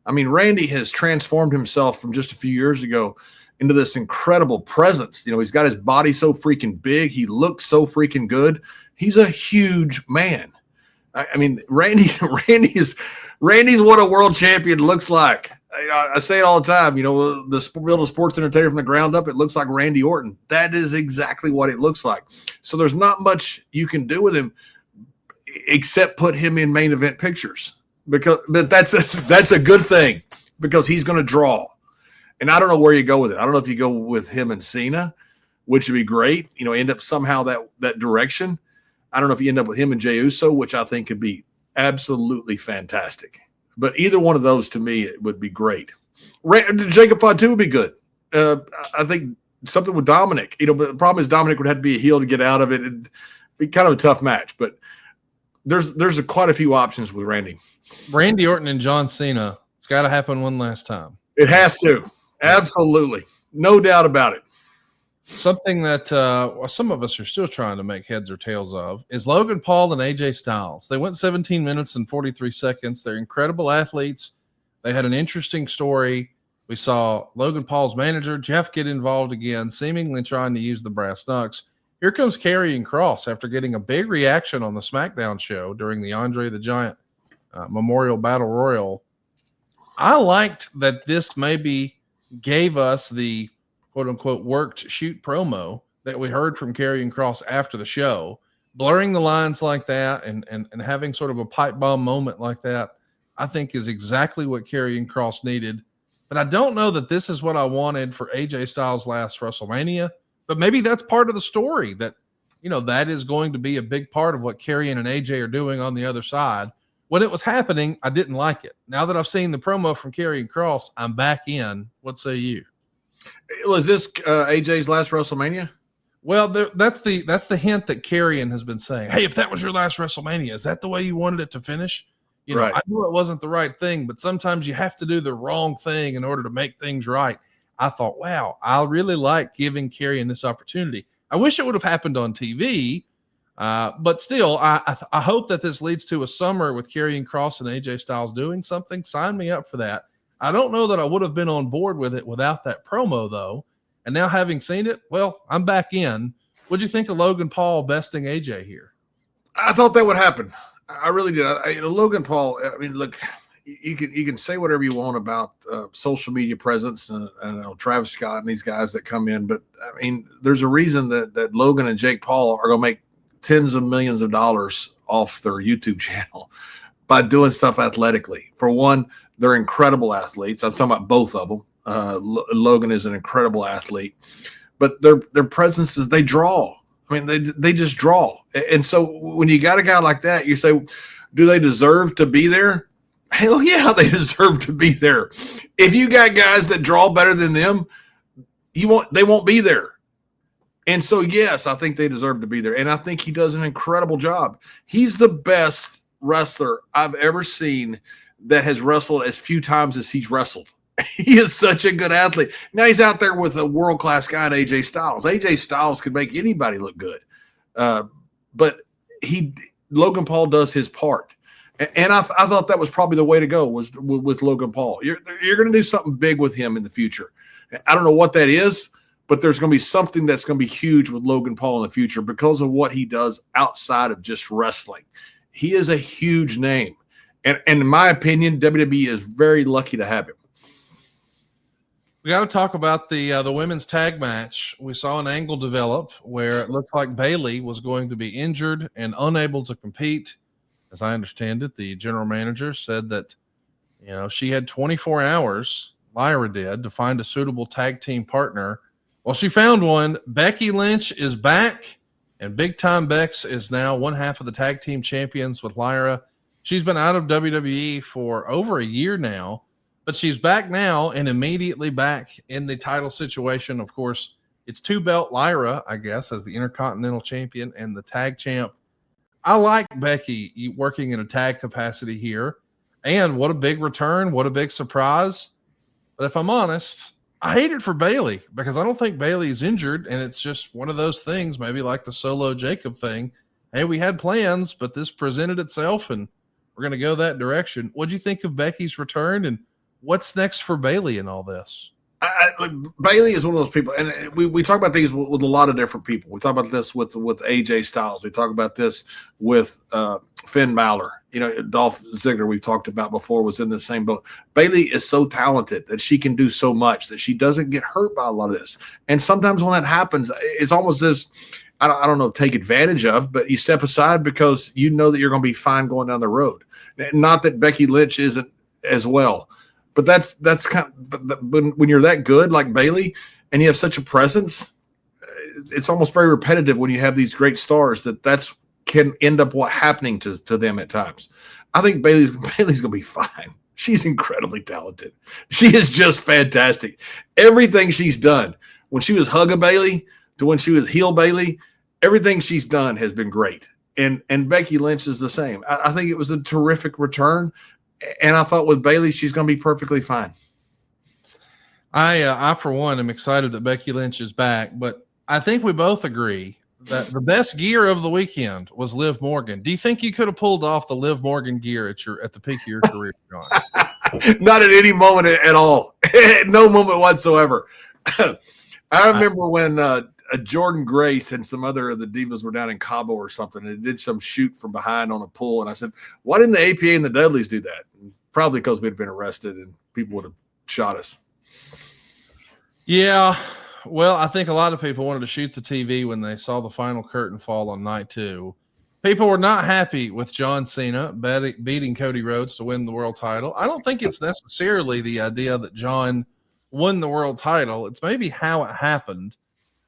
I mean, Randy has transformed himself from just a few years ago into this incredible presence. You know, he's got his body so freaking big. He looks so freaking good. He's a huge man. I mean, Randy's what a world champion looks like. I say it all the time. You know, build a sports entertainer from the ground up, it looks like Randy Orton. That is exactly what it looks like. So there's not much you can do with him except put him in main event pictures, but that's a good thing, because he's going to draw. And I don't know where you go with it. I don't know if you go with him and Cena, which would be great. End up somehow that direction. I don't know if you end up with him and Jey Uso, which I think could be absolutely fantastic. But either one of those to me it would be great. Jacob Fatu would be good. I think something with Dominic. But the problem is Dominic would have to be a heel to get out of it. It'd be kind of a tough match. But there's quite a few options with Randy.
Randy Orton and John Cena. It's got to happen one last time.
It has to. Absolutely. No doubt about it.
Something that some of us are still trying to make heads or tails of is Logan Paul and AJ Styles. They went 17 minutes and 43 seconds. They're incredible athletes. They had an interesting story. We saw Logan Paul's manager, Jeff, get involved again, seemingly trying to use the brass knucks. Here comes Karrion Kross after getting a big reaction on the SmackDown show during the Andre the Giant Memorial Battle Royal. I liked that this maybe gave us the quote-unquote worked shoot promo that we heard from Karrion Kross after the show. Blurring the lines like that and having sort of a pipe bomb moment like that, I think is exactly what Karrion Kross needed. But I don't know that this is what I wanted for AJ Styles' last WrestleMania. But maybe that's part of the story that, that is going to be a big part of what Karrion and AJ are doing on the other side. When it was happening, I didn't like it. Now that I've seen the promo from Karrion Kross, I'm back in. What say you?
Was this AJ's last WrestleMania?
Well, that's the hint that Karrion has been saying. Hey, if that was your last WrestleMania, is that the way you wanted it to finish?
Right.
I knew it wasn't the right thing, but sometimes you have to do the wrong thing in order to make things right. I thought, wow, I really like giving Karrion this opportunity. I wish it would have happened on TV, but still, I hope that this leads to a summer with Karrion Kross and AJ Styles doing something. Sign me up for that. I don't know that I would have been on board with it without that promo, though. And now having seen it, well, I'm back in. What'd you think of Logan Paul besting AJ here?
I thought that would happen. I really did. Logan Paul, look, you can say whatever you want about social media presence and Travis Scott and these guys that come in, but there's a reason that Logan and Jake Paul are going to make tens of millions of dollars off their YouTube channel by doing stuff athletically. For one, they're incredible athletes. I'm talking about both of them. Logan is an incredible athlete, but their presence is they draw. They just draw. And so when you got a guy like that, you say, do they deserve to be there? Hell yeah, they deserve to be there. If you got guys that draw better than them, they won't be there. And so, yes, I think they deserve to be there. And I think he does an incredible job. He's the best wrestler I've ever seen that has wrestled as few times as he's wrestled. He is such a good athlete. Now he's out there with a world-class guy in AJ Styles. AJ Styles could make anybody look good. But Logan Paul does his part. And I thought that was probably the way to go was with Logan Paul. You're going to do something big with him in the future. I don't know what that is, but there's going to be something that's going to be huge with Logan Paul in the future because of what he does outside of just wrestling. He is a huge name. And in my opinion, WWE is very lucky to have him.
We got to talk about the women's tag match. We saw an angle develop where it looked like Bayley was going to be injured and unable to compete. As I understand it, the general manager said that, she had 24 hours, Lyra did, to find a suitable tag team partner. Well, she found one. Becky Lynch is back, and Big Time Bex is now one half of the tag team champions with Lyra. She's been out of WWE for over a year now. But she's back now and immediately back in the title situation. Of course, it's two-belt Lyra, I guess, as the Intercontinental Champion and the tag champ. I like Becky working in a tag capacity here. And what a big return. What a big surprise. But if I'm honest, I hate it for Bayley because I don't think Bayley's injured. And it's just one of those things, maybe like the Solo Jacob thing. Hey, we had plans, but this presented itself and we're going to go that direction. What'd you think of Becky's return and what's next for Bayley in all this?
Bayley is one of those people, and we talk about these with a lot of different people. We talk about this with AJ Styles. We talk about this with Finn Balor. Dolph Ziggler we've talked about before was in the same boat. Bayley is so talented that she can do so much that she doesn't get hurt by a lot of this. And sometimes when that happens, it's almost this, I don't know, take advantage of, but you step aside because you know that you're going to be fine going down the road. Not that Becky Lynch isn't as well. But that's kind of, but when you're that good like Bayley and you have such a presence, it's almost very repetitive when you have these great stars that's can end up what happening to them at times. I think Bayley's going to be fine. She's incredibly talented. She is just fantastic. Everything she's done, when she was Hugga Bayley to when she was Heel Bayley, everything she's done has been great. And Becky Lynch is the same. I think it was a terrific return. And I thought with Bayley, she's going to be perfectly fine.
I for one, am excited that Becky Lynch is back, but I think we both agree that the best gear of the weekend was Liv Morgan. Do you think you could have pulled off the Liv Morgan gear at the peak of your career, John?
Not at any moment at all. No moment whatsoever. I remember when Jordan Grace and some other of the divas were down in Cabo or something, and they did some shoot from behind on a pool, and I said, why didn't the APA and the Dudleys do that? Probably because we'd have been arrested and people would have shot us.
Yeah. Well, I think a lot of people wanted to shoot the TV when they saw the final curtain fall on night 2. People were not happy with John Cena beating Cody Rhodes to win the world title. I don't think it's necessarily the idea that John won the world title. It's maybe how it happened.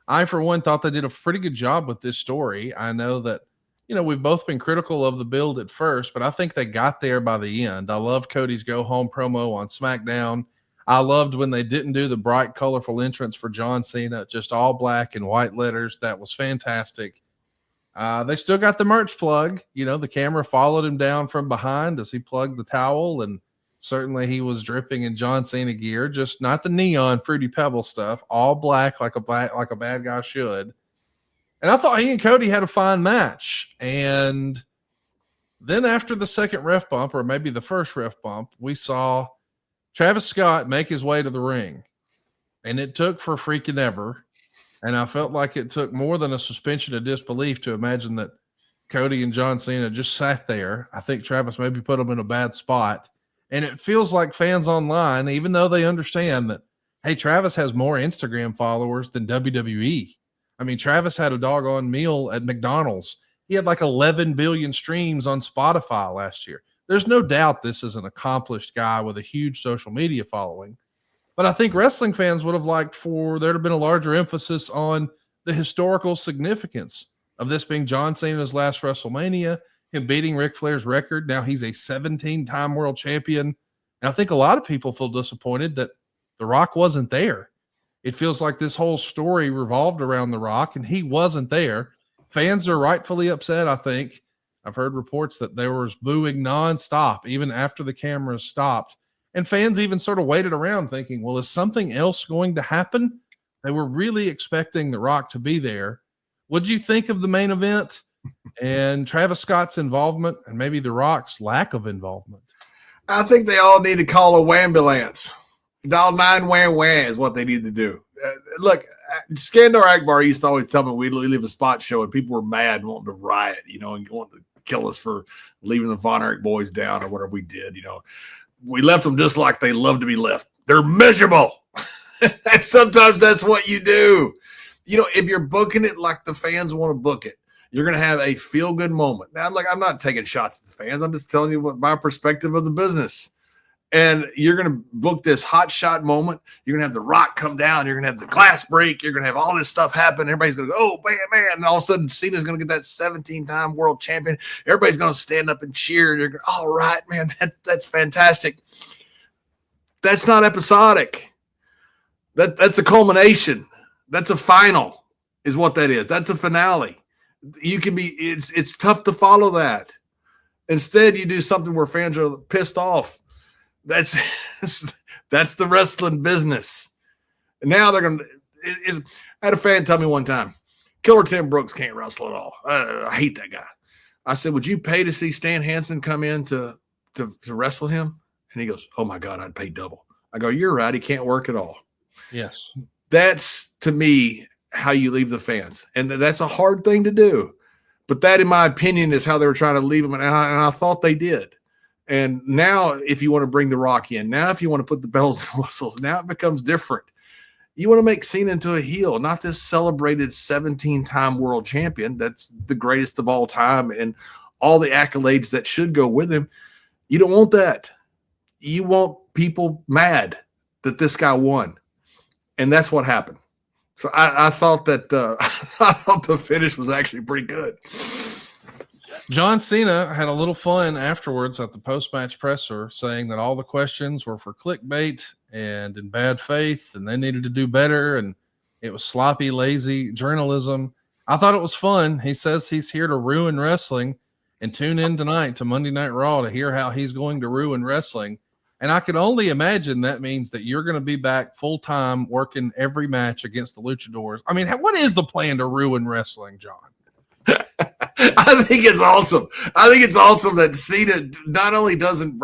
I, for one, thought they did a pretty good job with this story. I know that, we've both been critical of the build at first, but I think they got there by the end. I love Cody's go home promo on SmackDown. I loved when they didn't do the bright, colorful entrance for John Cena, just all black and white letters. That was fantastic. They still got the merch plug. The camera followed him down from behind as he plugged the towel, and certainly he was dripping in John Cena gear, just not the neon Fruity Pebble stuff, all black like a bad guy should. And I thought he and Cody had a fine match. And then after the second ref bump, or maybe the first ref bump, we saw Travis Scott make his way to the ring, and it took for freaking ever. And I felt like it took more than a suspension of disbelief to imagine that Cody and John Cena just sat there. I think Travis maybe put them in a bad spot. And it feels like fans online, even though they understand that, hey, Travis has more Instagram followers than WWE. I mean, Travis had a doggone meal at McDonald's. He had like 11 billion streams on Spotify last year. There's no doubt this is an accomplished guy with a huge social media following. But I think wrestling fans would have liked for there to have been a larger emphasis on the historical significance of this being John Cena's last WrestleMania, him beating Ric Flair's record. Now he's a 17-time world champion. And I think a lot of people feel disappointed that The Rock wasn't there. It feels like this whole story revolved around The Rock, and he wasn't there. Fans are rightfully upset, I think. I've heard reports that there was booing nonstop, even after the cameras stopped. And fans even sort of waited around thinking, well, is something else going to happen? They were really expecting The Rock to be there. What'd you think of the main event and Travis Scott's involvement and maybe The Rock's lack of involvement?
I think they all need to call a wambulance. Dial 911 is what they need to do. Look, Skandar Akbar used to always tell me we'd leave a spot show and people were mad and wanting to riot, and wanting to kill us for leaving the Von Erich boys down or whatever we did. We left them just like they love to be left. They're miserable. And sometimes that's what you do. If you're booking it like the fans want to book it, you're going to have a feel-good moment. Now, I'm not taking shots at the fans. I'm just telling you what my perspective of the business. And you're going to book this hot shot moment. You're going to have The Rock come down. You're going to have the glass break. You're going to have all this stuff happen. Everybody's going to go, oh, man. And all of a sudden, Cena's going to get that 17-time world champion. Everybody's going to stand up and cheer. And you're going, all right, man, that's fantastic. That's not episodic. That's a culmination. That's a final is what that is. That's a finale. It's tough to follow that. Instead, you do something where fans are pissed off. That's the wrestling business. And now they're going to I had a fan tell me one time, Killer Tim Brooks can't wrestle at all. I hate that guy. I said, would you pay to see Stan Hansen come in to wrestle him? And he goes, oh my God, I'd pay double. I go, you're right. He can't work at all.
Yes.
That's, to me, how you leave the fans. And that's a hard thing to do. But that, in my opinion, is how they were trying to leave him. And I thought they did. And now, if you want to bring The Rock in, now if you want to put the bells and whistles, now it becomes different. You want to make Cena into a heel, not this celebrated 17-time world champion that's the greatest of all time and all the accolades that should go with him. You don't want that. You want people mad that this guy won. And that's what happened. So I thought that I thought the finish was actually pretty good.
John Cena had a little fun afterwards at the post-match presser, saying that all the questions were for clickbait and in bad faith, and they needed to do better, and it was sloppy, lazy journalism. I thought it was fun. He says he's here to ruin wrestling, and tune in tonight to Monday Night Raw to hear how he's going to ruin wrestling. And I can only imagine that means that you're going to be back full-time working every match against the luchadors. I mean, what is the plan to ruin wrestling, John?
I think it's awesome. I think it's awesome that Cena not only doesn't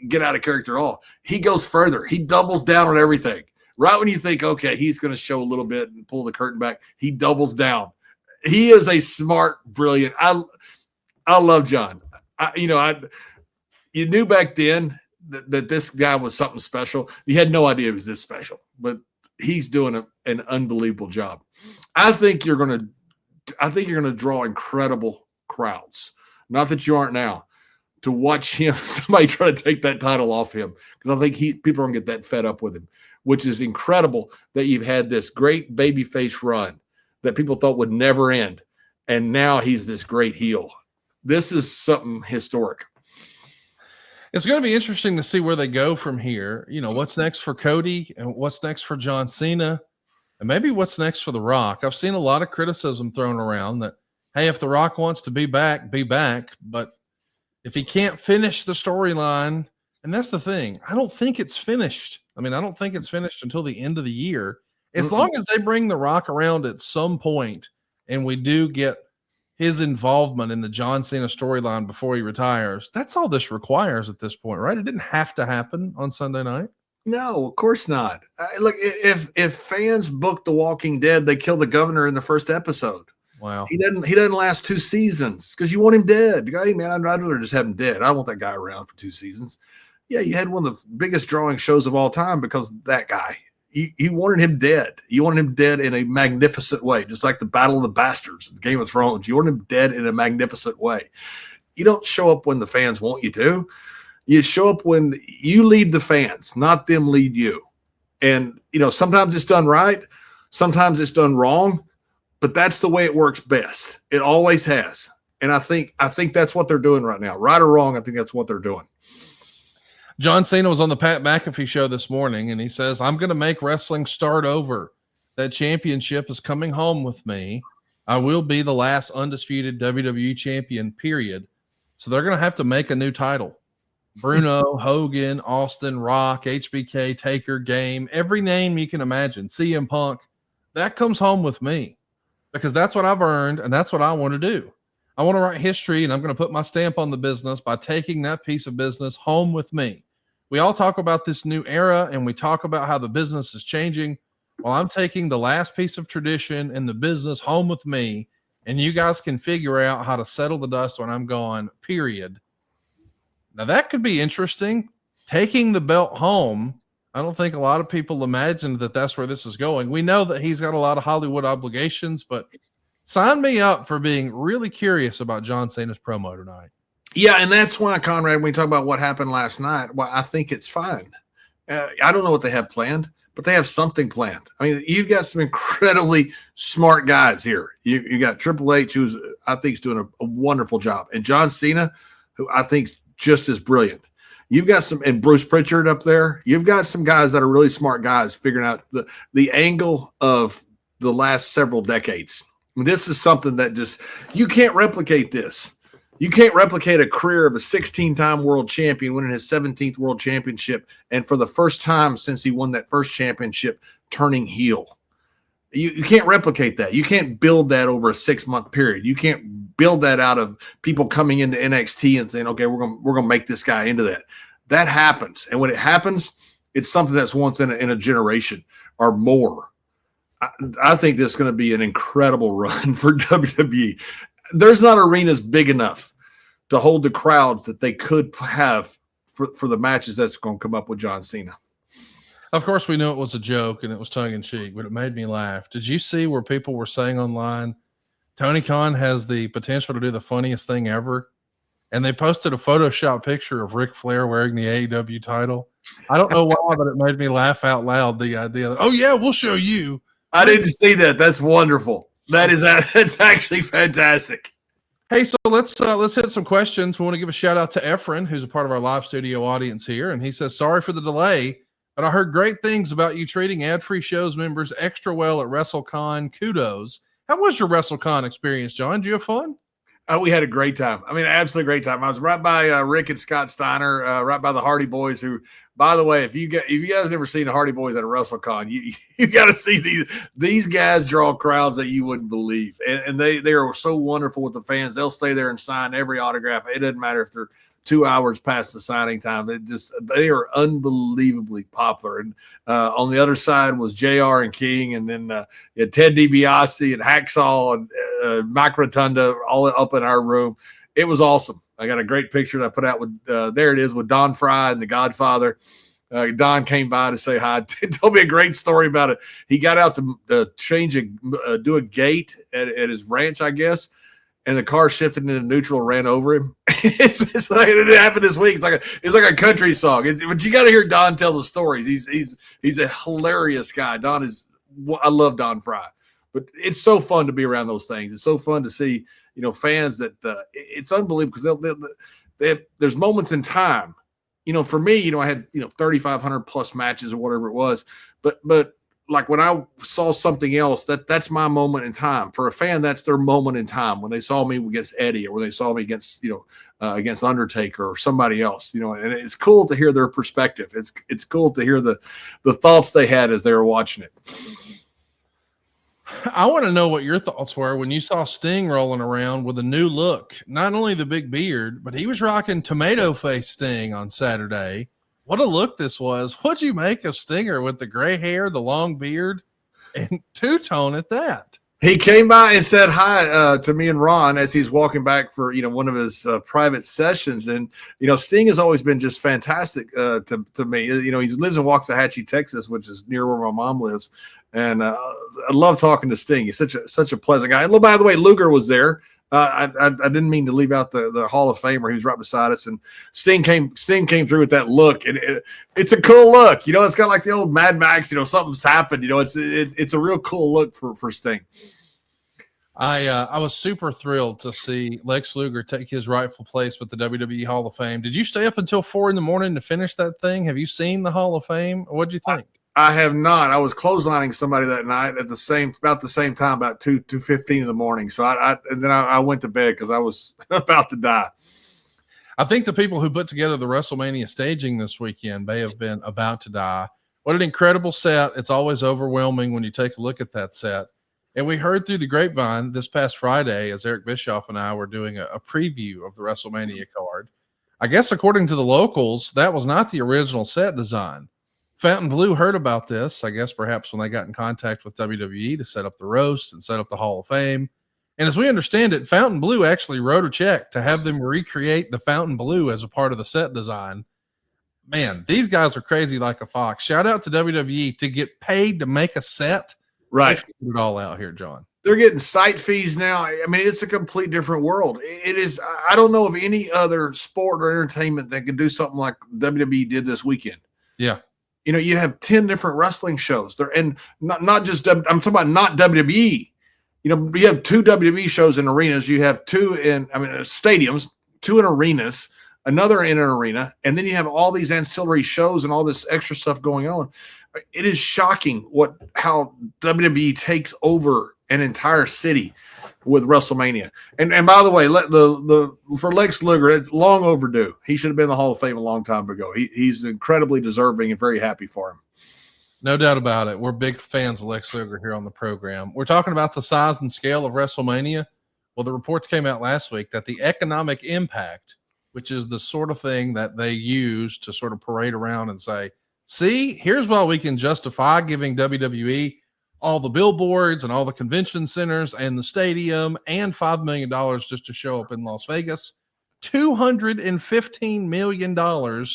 get out of character at all, he goes further. He doubles down on everything. Right when you think, okay, he's going to show a little bit and pull the curtain back, he doubles down. He is a smart, brilliant. I love John. You knew back then that this guy was something special. You had no idea he was this special, but he's doing an unbelievable job. I think you're going to draw incredible crowds. Not that you aren't now, to watch him, somebody try to take that title off him. Because I think people are going to get that fed up with him, which is incredible that you've had this great babyface run that people thought would never end. And now he's this great heel. This is something historic.
It's going to be interesting to see where they go from here. You know, what's next for Cody and what's next for John Cena and maybe what's next for The Rock. I've seen a lot of criticism thrown around that, hey, if The Rock wants to be back, be back. But if he can't finish the storyline, and that's the thing, I don't think it's finished. I mean, I don't think it's finished until the end of the year. As long as they bring The Rock around at some point and we do get his involvement in the John Cena storyline before he retires, that's all this requires at this point, right? It didn't have to happen on Sunday night.
No, of course not. Look, if fans booked The Walking Dead, they kill the governor in the first episode.
Wow.
He doesn't last 2 seasons because you want him dead. You go, hey, man, I'd rather just have him dead. I don't want that guy around for 2 seasons. Yeah, you had one of the biggest drawing shows of all time because that guy. You wanted him dead. You wanted him dead in a magnificent way, just like the Battle of the Bastards, Game of Thrones. You wanted him dead in a magnificent way. You don't show up when the fans want you to. You show up when you lead the fans, not them lead you. And, sometimes it's done right. Sometimes it's done wrong. But that's the way it works best. It always has. And I think that's what they're doing right now. Right or wrong, I think that's what they're doing.
John Cena was on the Pat McAfee show this morning, and he says, I'm going to make wrestling start over. That championship is coming home with me. I will be the last undisputed WWE champion, period. So they're going to have to make a new title. Bruno, Hogan, Austin, Rock, HBK, Taker, Game, every name you can imagine, CM Punk, that comes home with me because that's what I've earned, and that's what I want to do. I want to write history, and I'm going to put my stamp on the business by taking that piece of business home with me. We all talk about this new era, and we talk about how the business is changing. Well, I'm taking the last piece of tradition and the business home with me, and you guys can figure out how to settle the dust when I'm gone, period. Now, that could be interesting. Taking the belt home, I don't think a lot of people imagined that that's where this is going. We know that he's got a lot of Hollywood obligations, but sign me up for being really curious about John Cena's promo tonight.
Yeah, and that's why, Conrad, when we talk about what happened last night, well, I think it's fine. I don't know what they have planned, but they have something planned. I mean, you've got some incredibly smart guys here. You got Triple H, who's I think is doing a wonderful job, and John Cena, who I think just as brilliant. You've got and Bruce Pritchard up there. You've got some guys that are really smart guys figuring out the angle of the last several decades. I mean, this is something that you can't replicate this. You can't replicate a career of a 16-time world champion winning his 17th world championship, and for the first time since he won that first championship, turning heel. You can't replicate that. You can't build that over a 6-month period. You can't build that out of people coming into NXT and saying, okay, we're gonna make this guy into that. That happens, and when it happens, it's something that's once in a generation or more. I think this is going to be an incredible run for WWE. There's not arenas big enough to hold the crowds that they could have for the matches that's going to come up with John Cena.
Of course, we knew it was a joke and it was tongue in cheek, but it made me laugh. Did you see where people were saying online, Tony Khan has the potential to do the funniest thing ever? And they posted a Photoshop picture of Ric Flair wearing the AEW title. I don't know why, but it made me laugh out loud. The idea that, oh yeah, we'll show you.
I didn't see that. That's wonderful. That's actually fantastic.
Hey, so let's hit some questions. We want to give a shout out to Efren, who's a part of our live studio audience here, and he says, "Sorry for the delay, but I heard great things about you treating ad-free shows members extra well at WrestleCon. Kudos. How was your WrestleCon experience, John? Did you have fun?"
We had a great time. I mean, absolutely great time. I was right by Rick and Scott Steiner, right by the Hardy Boys. Who, by the way, if you guys never seen the Hardy Boys at a WrestleCon, you got to see these guys draw crowds that you wouldn't believe, and they are so wonderful with the fans. They'll stay there and sign every autograph. It doesn't matter if they're 2 hours past the signing time. They are unbelievably popular. And on the other side was JR and King, and then you had Ted DiBiase and Hacksaw and Mike Rotunda all up in our room. It was awesome. I got a great picture that I put out with there it is with Don Fry and the Godfather. Don came by to say hi. Told me a great story about it. He got out to change do a gate at his ranch, I guess. And the car shifted into neutral, ran over him. it's like it happened this week. It's like a country song. But you got to hear Don tell the stories. He's a hilarious guy. I love Don Fry. But it's so fun to be around those things. It's so fun to see fans that it's unbelievable because there's moments in time. For me, I had 3,500 plus matches or whatever it was. But like when I saw something else, that's my moment in time. For a fan, that's their moment in time. When they saw me against Eddie, or when they saw me against against Undertaker or somebody else, and it's cool to hear their perspective. It's cool to hear the thoughts they had as they were watching it.
I want to know what your thoughts were when you saw Sting rolling around with a new look. Not only the big beard, but he was rocking tomato face Sting on Saturday. What a look this was. What'd you make of Stinger with the gray hair, the long beard, and two-tone at that?
He came by and said hi to me and Ron as he's walking back for one of his private sessions. And Sting has always been just fantastic to me. He lives in Waxahachie, Texas, which is near where my mom lives. And I love talking to Sting. He's such a pleasant guy. And by the way, Luger was there. I didn't mean to leave out the Hall of Famer. He was right beside us, and Sting came through with that look, and it's a cool look. It's got like the old Mad Max. Something's happened. It's a real cool look for Sting.
I was super thrilled to see Lex Luger take his rightful place with the WWE Hall of Fame. Did you stay up until 4 a.m. to finish that thing? Have you seen the Hall of Fame? What'd you think?
I have not. I was clotheslining somebody that night at about the same time, about 2:15 in the morning. So and then I went to bed because I was about to die.
I think the people who put together the WrestleMania staging this weekend may have been about to die. What an incredible set. It's always overwhelming when you take a look at that set. And we heard through the grapevine this past Friday, as Eric Bischoff and I were doing a preview of the WrestleMania card. I guess according to the locals, that was not the original set design. Fontainebleau heard about this, I guess perhaps when they got in contact with WWE to set up the roast and set up the Hall of Fame. And as we understand it, Fontainebleau actually wrote a check to have them recreate the Fontainebleau as a part of the set design. Man, these guys are crazy like a fox. Shout out to WWE to get paid to make a set.
Right.
They figured it all out here, John.
They're getting site fees now. I mean, it's a complete different world. It is. I don't know of any other sport or entertainment that can do something like WWE did this weekend.
Yeah.
You have 10 different wrestling shows there, and not just, I'm talking about not WWE. You have 2 WWE shows in arenas. You have 2 in, stadiums, 2 in arenas, another in an arena. And then you have all these ancillary shows and all this extra stuff going on. It is shocking how WWE takes over an entire city with WrestleMania. And by the way, for Lex Luger, it's long overdue. He should have been in the Hall of Fame a long time ago. He's incredibly deserving and very happy for him.
No doubt about it. We're big fans of Lex Luger here on the program. We're talking about the size and scale of WrestleMania. Well, the reports came out last week that the economic impact, which is the sort of thing that they use to sort of parade around and say, see, here's why we can justify giving WWE all the billboards and all the convention centers and the stadium and $5 million just to show up in Las Vegas. $215 million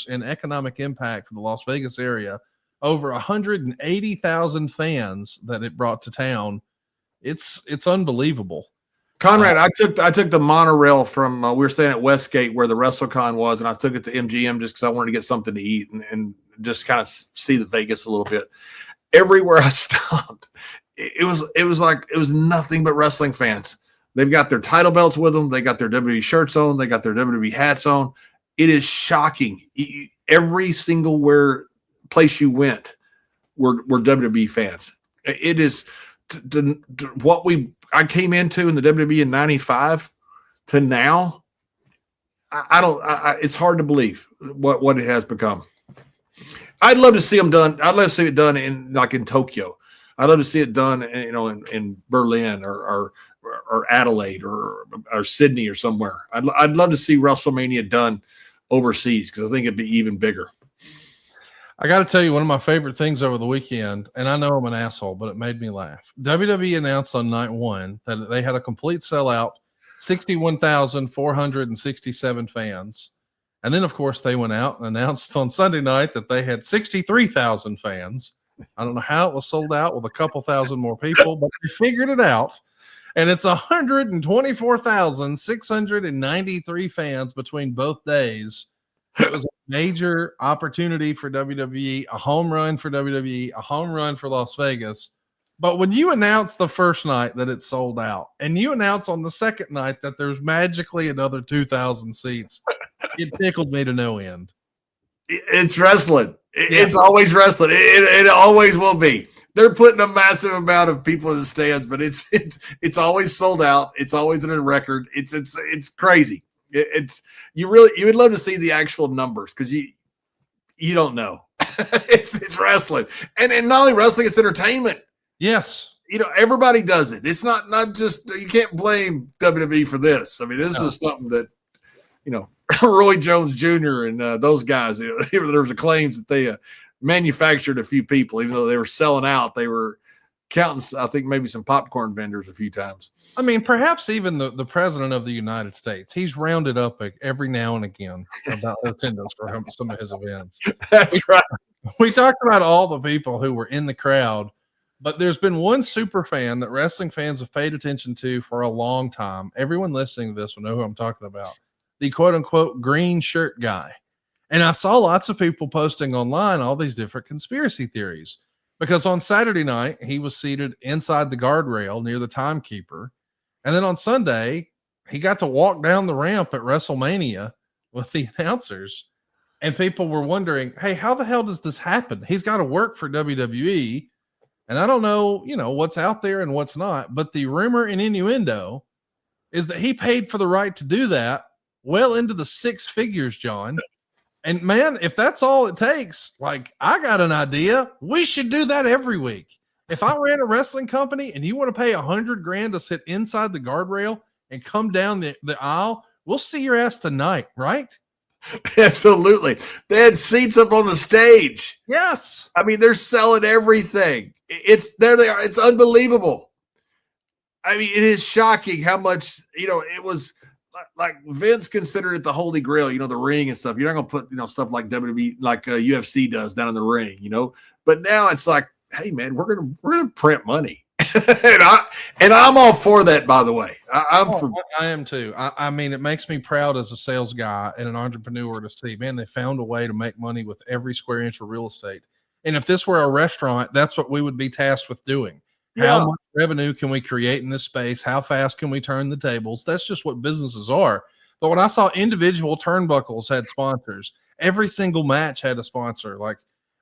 in economic impact for the Las Vegas area. Over 180,000 fans that it brought to town. It's unbelievable.
Conrad, I took the monorail from we were staying at Westgate where the WrestleCon was, and I took it to MGM just because I wanted to get something to eat. And just kind of see the Vegas a little bit. Everywhere I stopped, it was nothing but wrestling fans. They've got their title belts with them. They got their WWE shirts on. They got their WWE hats on. It is shocking. Every single place you went were WWE fans. It is what I came into in the WWE in '95 to now. It's hard to believe what it has become. I'd love to see them done. I'd love to see it done in Tokyo. I'd love to see it done, in Berlin or Adelaide or Sydney or somewhere. I'd love to see WrestleMania done overseas because I think it'd be even bigger.
I got to tell you, one of my favorite things over the weekend, and I know I'm an asshole, but it made me laugh. WWE announced on night one that they had a complete sellout, 61,467 fans. And then, of course, they went out and announced on Sunday night that they had 63,000 fans. I don't know how it was sold out with a couple thousand more people, but they figured it out. And it's 124,693 fans between both days. It was a major opportunity for WWE, a home run for WWE, a home run for Las Vegas. But when you announce the first night that it's sold out, and you announce on the second night that there's magically another 2,000 seats, it tickled me to no end.
It's wrestling. It's always wrestling. It always will be. They're putting a massive amount of people in the stands, but it's always sold out. It's always in a record. It's crazy. You would love to see the actual numbers because you don't know. it's wrestling, and not only wrestling, it's entertainment.
Yes,
everybody does it. It's not just, you can't blame WWE for this. I mean, this is something that Roy Jones Jr. and those guys. There was a claims that they manufactured a few people, even though they were selling out. They were counting, I think, maybe some popcorn vendors a few times.
I mean, perhaps even the president of the United States, he's rounded up every now and again about attendance for some of his events.
That's right.
We talked about all the people who were in the crowd, but there's been one super fan that wrestling fans have paid attention to for a long time. Everyone listening to this will know who I'm talking about. The quote unquote green shirt guy. And I saw lots of people posting online all these different conspiracy theories. Because on Saturday night, he was seated inside the guardrail near the timekeeper. And then on Sunday, he got to walk down the ramp at WrestleMania with the announcers. And people were wondering, hey, how the hell does this happen? He's got to work for WWE. And I don't know, what's out there and what's not. But the rumor and innuendo is that he paid for the right to do that well into the six figures, John. And man, if that's all it takes, I got an idea. We should do that every week. If I ran a wrestling company and you want to pay $100,000 to sit inside the guardrail and come down the aisle, we'll see your ass tonight, right?
Absolutely. They had seats up on the stage.
Yes.
I mean, they're selling everything. There they are. It's unbelievable. I mean, it is shocking how much, it was like Vince considered it the holy grail, the ring and stuff. You're not going to put, stuff like WWE, like UFC does down in the ring, but now it's like, hey man, we're going to print money. and I'm all for that, by the way. I
am too. I mean, it makes me proud as a sales guy and an entrepreneur to see, man, they found a way to make money with every square inch of real estate. And if this were a restaurant, that's what we would be tasked with doing. Yeah. How much revenue can we create in this space? How fast can we turn the tables? That's just what businesses are. But when I saw individual turnbuckles had sponsors, every single match had a sponsor. Like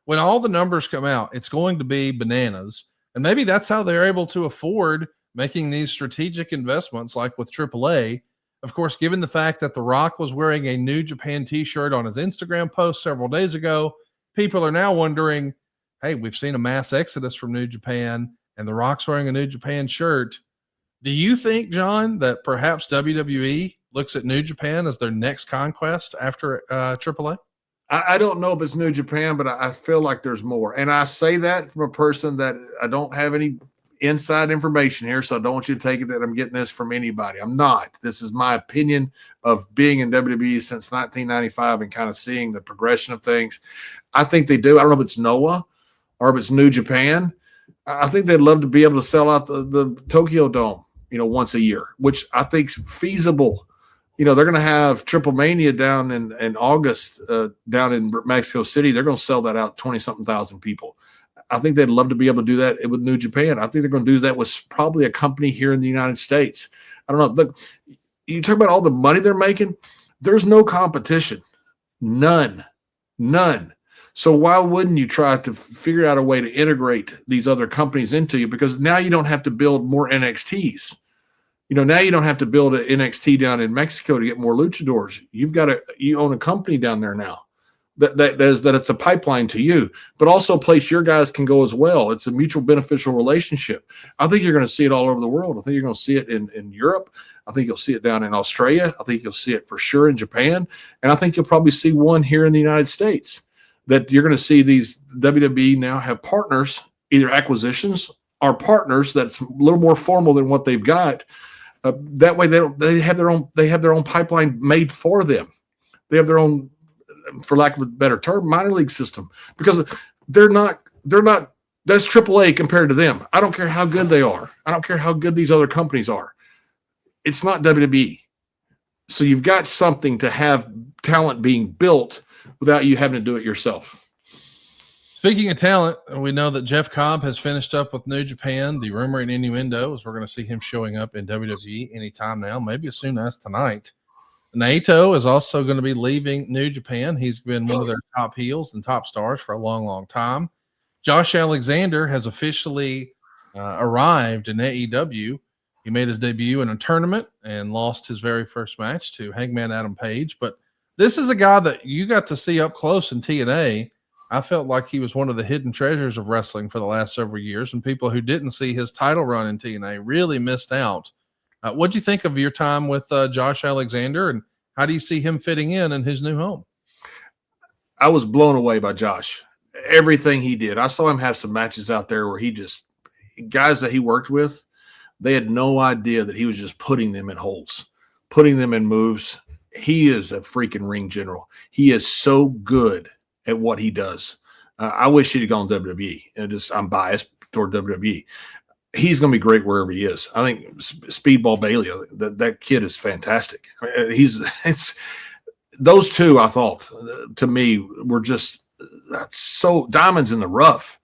when all the numbers come out, it's going to be bananas. And maybe that's how they're able to afford making these strategic investments like with AAA. Of course, given the fact that The Rock was wearing a New Japan t-shirt on his Instagram post several days ago, people are now wondering, hey, we've seen a mass exodus from New Japan and The Rock's wearing a New Japan shirt. Do you think, John, that perhaps WWE looks at New Japan as their next conquest after AAA?
I don't know if it's New Japan, but I feel like there's more. And I say that from a person that I don't have any inside information here, so I don't want you to take it that I'm getting this from anybody. I'm not. This is my opinion of being in WWE since 1995 and kind of seeing the progression of things. I think they do. I don't know if it's Noah or if it's New Japan. I think they'd love to be able to sell out the Tokyo Dome, once a year, which I think is feasible. they're going to have Triple Mania down in August down in Mexico City. They're going to sell that out 20-something thousand people. I think they'd love to be able to do that with New Japan. I think they're going to do that with probably a company here in the United States. I don't know. Look, you talk about all the money they're making. There's no competition. None. So why wouldn't you try to figure out a way to integrate these other companies into you? Because now you don't have to build more NXTs. Now you don't have to build an NXT down in Mexico to get more luchadors. You own a company down there now that it's a pipeline to you, but also a place your guys can go as well. It's a mutual beneficial relationship. I think you're going to see it all over the world. I think you're going to see it in Europe. I think you'll see it down in Australia. I think you'll see it for sure in Japan. And I think you'll probably see one here in the United States, that you're going to see these WWE now have partners, either acquisitions or partners that's a little more formal than what they've got. That way they have their own pipeline made for them. They have their own, for lack of a better term, minor league system, because they're not that's AAA compared to them. I don't care how good they are. I don't care how good these other companies are. It's not WWE. So you've got something to have talent being built without you having to do it yourself.
Speaking of talent, we know that Jeff Cobb has finished up with New Japan. The rumor and innuendo is we're going to see him showing up in WWE anytime now, maybe as soon as tonight. Naito is also going to be leaving New Japan. He's been one of their top heels and top stars for a long, long time. Josh Alexander has officially arrived in AEW. He made his debut in a tournament and lost his very first match to Hangman Adam Page. But this is a guy that you got to see up close in TNA. I felt like he was one of the hidden treasures of wrestling for the last several years, and people who didn't see his title run in TNA really missed out. What'd you think of your time with Josh Alexander, and how do you see him fitting in his new home?
I was blown away by Josh. Everything he did. I saw him have some matches out there where guys that he worked with, they had no idea that he was just putting them in holes, putting them in moves. He is a freaking ring general. He is so good at what he does. I wish he'd gone to WWE. I'm biased toward WWE. He's going to be great wherever he is. I think Speedball Bailey, that kid is fantastic. It's those two. I thought to me were just so diamonds in the rough.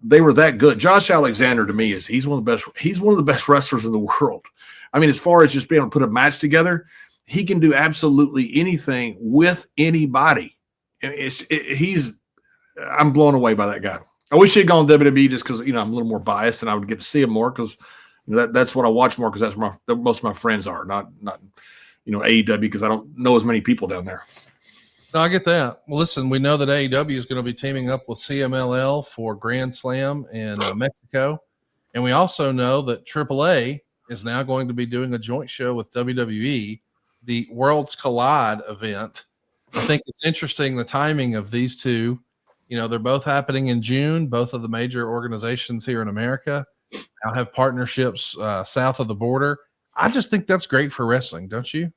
They were that good. Josh Alexander to me he's one of the best. He's one of the best wrestlers in the world. I mean, as far as just being able to put a match together, he can do absolutely anything with anybody. I'm blown away by that guy. I wish he'd gone to WWE just because, I'm a little more biased and I would get to see him more because that's what I watch more, because that's where most of my friends are, not AEW, because I don't know as many people down there.
No, I get that. Well, listen, we know that AEW is going to be teaming up with CMLL for Grand Slam in Mexico. And we also know that AAA is now going to be doing a joint show with WWE, the Worlds Collide event. I think it's interesting, the timing of these two. They're both happening in June. Both of the major organizations here in America now have partnerships south of the border. I just think that's great for wrestling, don't you?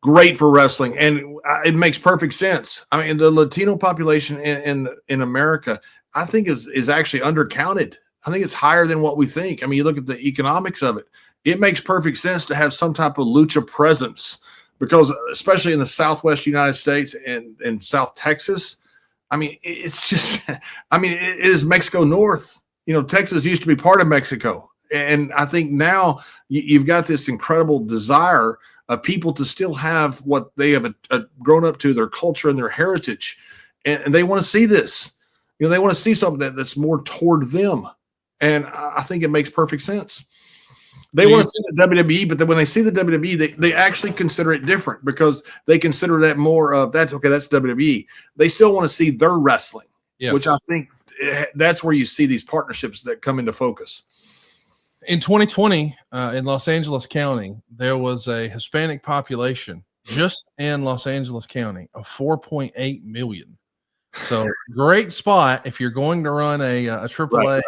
Great for wrestling, and it makes perfect sense. I mean, the Latino population in America, I think is actually undercounted. I think it's higher than what we think. I mean, you look at the economics of it. It makes perfect sense to have some type of lucha presence, because especially in the Southwest United States and South Texas, I mean, it's just, it is Mexico North. Texas used to be part of Mexico. And I think now you've got this incredible desire of people to still have what they have grown up to, their culture and their heritage. And they want to see this. They want to see something that's more toward them. And I think it makes perfect sense. They want to see the WWE, but then when they see the WWE, they actually consider it different, because they consider that more of that's WWE. They still want to see their wrestling, yes. Which I think that's where you see these partnerships that come into focus.
In 2020, in Los Angeles County, there was a Hispanic population just in Los Angeles County of 4.8 million. So great spot if you're going to run a AAA,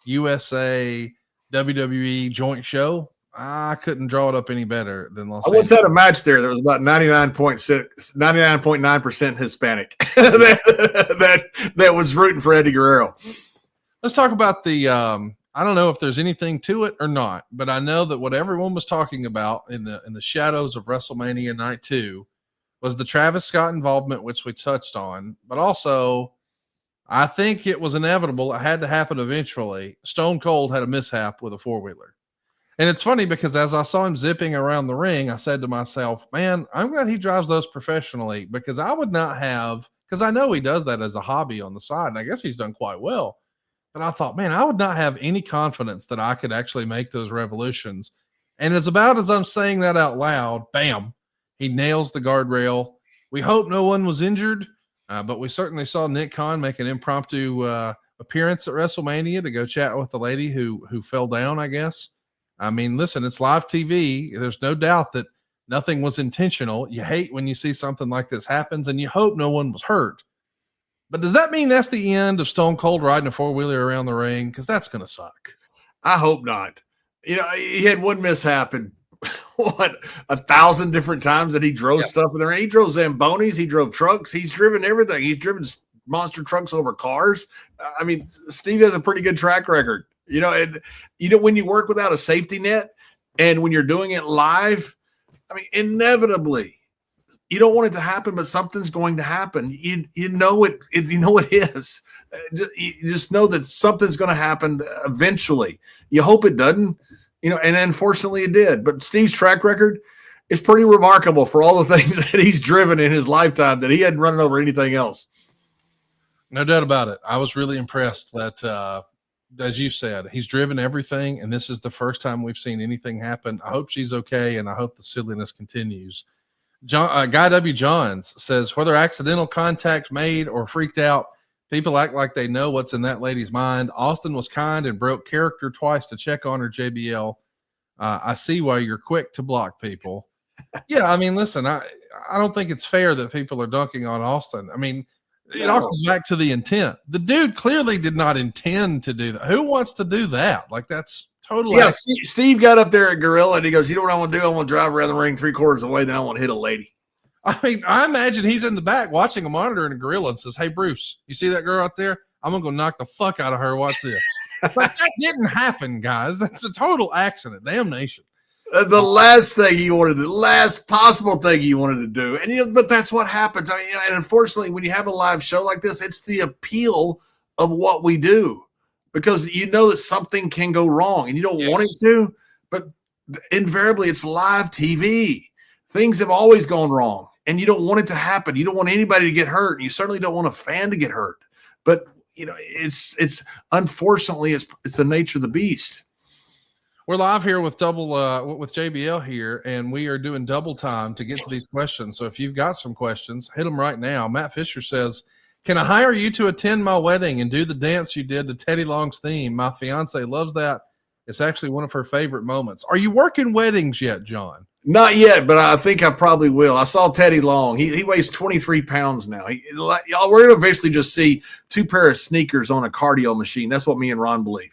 USA, WWE joint show. I couldn't draw it up any better than Los Angeles.
I once had a match there that was about 99.9% Hispanic that was rooting for Eddie Guerrero.
Let's talk about the I don't know if there's anything to it or not, but I know that what everyone was talking about in the shadows of WrestleMania Night 2 was the Travis Scott involvement, which we touched on, but also I think it was inevitable. It had to happen eventually. Stone Cold had a mishap with a four-wheeler. And it's funny because as I saw him zipping around the ring, I said to myself, man, I'm glad he drives those professionally, because I would not have, because I know he does that as a hobby on the side, and I guess he's done quite well. But I thought, man, I would not have any confidence that I could actually make those revolutions. And it's about as I'm saying that out loud, bam, he nails the guardrail. We hope no one was injured, but we certainly saw Nick Khan make an impromptu appearance at WrestleMania to go chat with the lady who fell down, I guess. I mean, listen, it's live TV. There's no doubt that nothing was intentional. You hate when you see something like this happens, and you hope no one was hurt. But does that mean that's the end of Stone Cold riding a four-wheeler around the ring? Because that's going to suck.
I hope not. You know, he had one mishap and 1,000 different times that he drove stuff in there. He drove Zambonis. He drove trucks. He's driven everything. He's driven monster trucks over cars. I mean, Steve has a pretty good track record. You know, and when you work without a safety net and when you're doing it live, I mean, inevitably, you don't want it to happen, but something's going to happen. You know it is. You just know that something's going to happen eventually. You hope it doesn't, and unfortunately it did. But Steve's track record is pretty remarkable for all the things that he's driven in his lifetime that he hadn't run over anything else.
No doubt about it. I was really impressed that, as you said, he's driven everything, and this is the first time we've seen anything happen. I hope she's okay, and I hope the silliness continues. Guy W. Johns says, whether accidental contact made or freaked out, people act like they know what's in that lady's mind. Austin was kind and broke character twice to check on her, JBL. I see why you're quick to block people. Yeah, I mean, listen, I don't think it's fair that people are dunking on Austin. I mean, it all comes back to the intent. The dude clearly did not intend to do that. Who wants to do that? Like, that's totally.
Yeah, Steve got up there at Gorilla and he goes, you know what I want to do? I want to drive around the ring 3/4 away, then I want to hit a lady.
I mean, I imagine he's in the back watching a monitor in a Gorilla and says, hey, Bruce, you see that girl out there? I'm going to go knock the fuck out of her. Watch this. But that didn't happen, guys. That's a total accident. Damnation.
The last thing he wanted, the last possible thing he wanted to do. And, but that's what happens. I mean, and unfortunately, when you have a live show like this, it's the appeal of what we do, because you know that something can go wrong and you don't want it to, but invariably it's live TV. Things have always gone wrong and you don't want it to happen. You don't want anybody to get hurt. And you certainly don't want a fan to get hurt, but it's unfortunately it's the nature of the beast.
We're live here with with JBL here, and we are doing double time to get to these questions. So if you've got some questions, hit them right now. Matt Fisher says, can I hire you to attend my wedding and do the dance you did to Teddy Long's theme? My fiance loves that. It's actually one of her favorite moments. Are you working weddings yet, John?
Not yet, but I think I probably will. I saw Teddy Long. He weighs 23 pounds now. Y'all, we're going to eventually just see 2 pair of sneakers on a cardio machine. That's what me and Ron believe.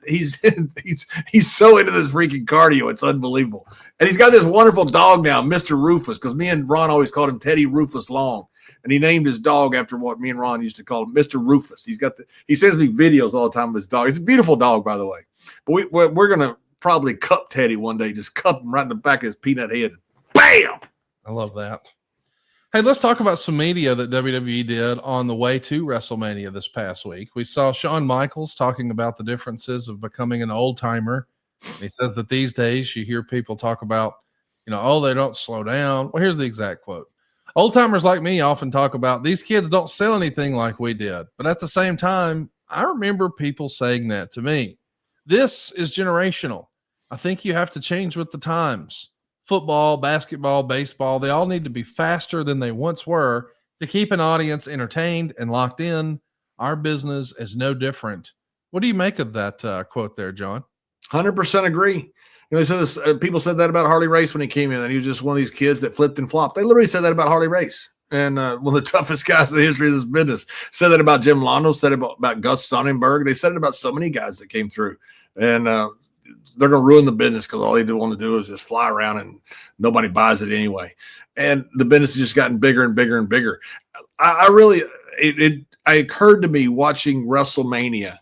He's so into this freaking cardio. It's unbelievable. And he's got this wonderful dog now, Mr. Rufus, because me and Ron always called him Teddy Rufus Long. And he named his dog after what me and Ron used to call him, Mr. Rufus. He sends me videos all the time of his dog. It's a beautiful dog, by the way. But we're going to probably cup Teddy one day, just cup him right in the back of his peanut head. Bam!
I love that. Hey, let's talk about some media that WWE did on the way to WrestleMania this past week. We saw Shawn Michaels talking about the differences of becoming an old timer. He says that these days you hear people talk about, oh, they don't slow down. Well, here's the exact quote. Old timers like me often talk about these kids don't sell anything like we did. But at the same time, I remember people saying that to me. This is generational. I think you have to change with the times. Football, basketball, baseball, they all need to be faster than they once were to keep an audience entertained and locked in. Our business is no different. What do you make of that quote there, John?
100% agree. They said this, people said that about Harley Race when he came in, and he was just one of these kids that flipped and flopped. They literally said that about Harley Race. And one of the toughest guys in the history of this business said that about Jim Londo, said it about Gus Sonnenberg. They said it about so many guys that came through. And they're going to ruin the business because all they want to do is just fly around and nobody buys it anyway. And the business has just gotten bigger and bigger and bigger. It occurred to me watching WrestleMania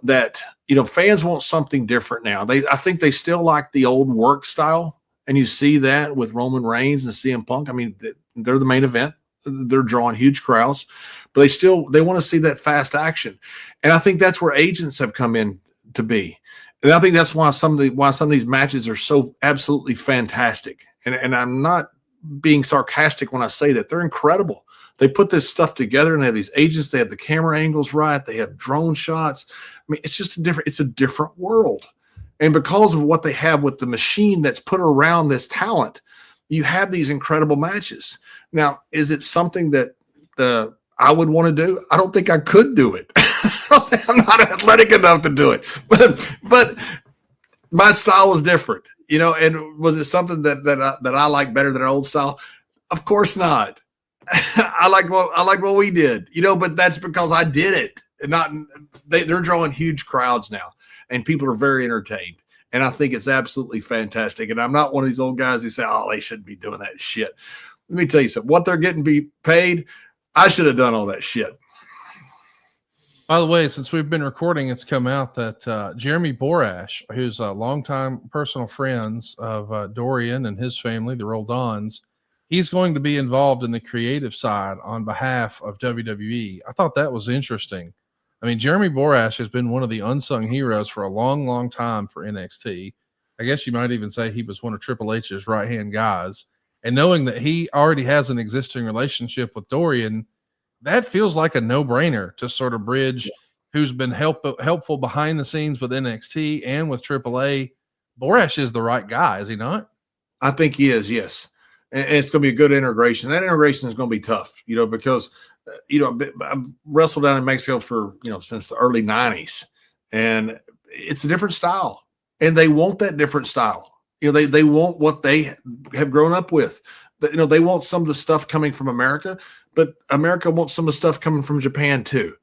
that fans want something different now. I think they still like the old work style, and you see that with Roman Reigns and CM Punk. I mean, they're the main event. They're drawing huge crowds, but they want to see that fast action, and I think that's where agents have come in to be. And I think that's why some of these matches are so absolutely fantastic. And I'm not being sarcastic when I say that. They're incredible. They put this stuff together, and they have these agents. They have the camera angles right. They have drone shots. I mean, it's just it's a different world. And because of what they have with the machine that's put around this talent, you have these incredible matches. Now, is it something that I would want to do? I don't think I could do it. I'm not athletic enough to do it. But my style was different, and was it something that I like better than our old style? Of course not. I like what we did, but that's because I did it. And they're drawing huge crowds now, and people are very entertained. And I think it's absolutely fantastic. And I'm not one of these old guys who say, "Oh, they shouldn't be doing that shit." Let me tell you something. What they're getting paid, I should have done all that shit.
By the way, since we've been recording, it's come out that Jeremy Borash, who's a longtime personal friends of Dorian and his family, the Roll Dons, he's going to be involved in the creative side on behalf of WWE. I thought that was interesting. I mean, Jeremy Borash has been one of the unsung heroes for a long, long time for NXT. I guess you might even say he was one of Triple H's right-hand guys. And knowing that he already has an existing relationship with Dorian, that feels like a no-brainer to sort of bridge who's been helpful behind the scenes with NXT and with AAA. Borash is the right guy, is he not?
I think he is, yes. And it's going to be a good integration. That integration is going to be tough, because, I've wrestled down in Mexico for, since the early 90s. And it's a different style. And they want that different style. They want what they have grown up with. They want some of the stuff coming from America, but America wants some of the stuff coming from Japan too.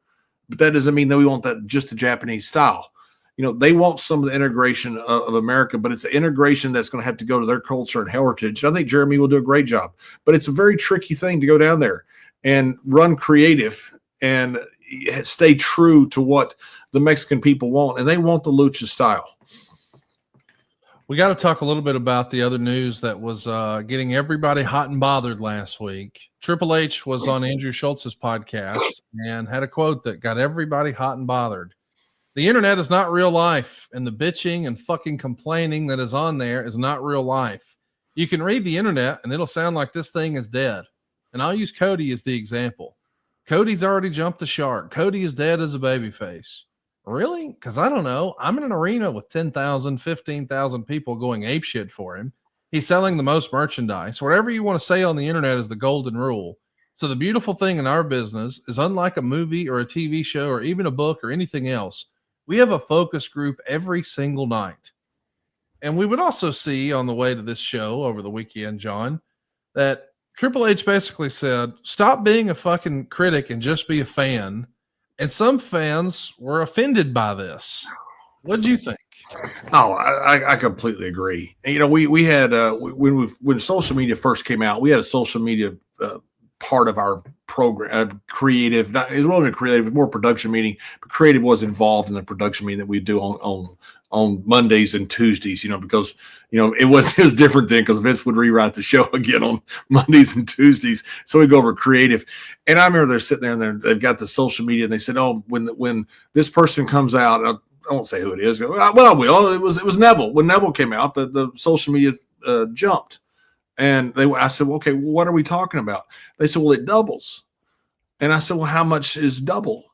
But that doesn't mean that we want that just the Japanese style. They want some of the integration of America, but it's an integration that's going to have to go to their culture and heritage. And I think Jeremy will do a great job, but it's a very tricky thing to go down there and run creative and stay true to what the Mexican people want. And they want the lucha style.
We got to talk a little bit about the other news that was getting everybody hot and bothered last week. Triple H was on Andrew Schultz's podcast and had a quote that got everybody hot and bothered. The internet is not real life, and the bitching and fucking complaining that is on there is not real life. You can read the internet, and it'll sound like this thing is dead. And I'll use Cody as the example. Cody's already jumped the shark. Cody is dead as a babyface. Really? Because I don't know. I'm in an arena with 10,000, 15,000 people going apeshit for him. He's selling the most merchandise. Whatever you want to say on the internet is the golden rule. So the beautiful thing in our business is, unlike a movie or a TV show or even a book or anything else, we have a focus group every single night. And we would also see on the way to this show over the weekend, John, that Triple H basically said, stop being a fucking critic and just be a fan. And some fans were offended by this. What do you think?
Oh, I completely agree. And, we had when social media first came out, we had a social media part of our program, creative. It wasn't creative, it was more production meeting. But creative was involved in the production meeting that we do on Mondays and Tuesdays. Because it was different then, because Vince would rewrite the show again on Mondays and Tuesdays. So we go over creative, and I remember they're sitting there and they've got the social media, and they said, "Oh, when this person comes out, I won't say who it is. Well, I will. It was Neville. When Neville came out, the social media jumped." And I said, well, okay, what are we talking about? They said, well, it doubles. And I said, well, how much is double?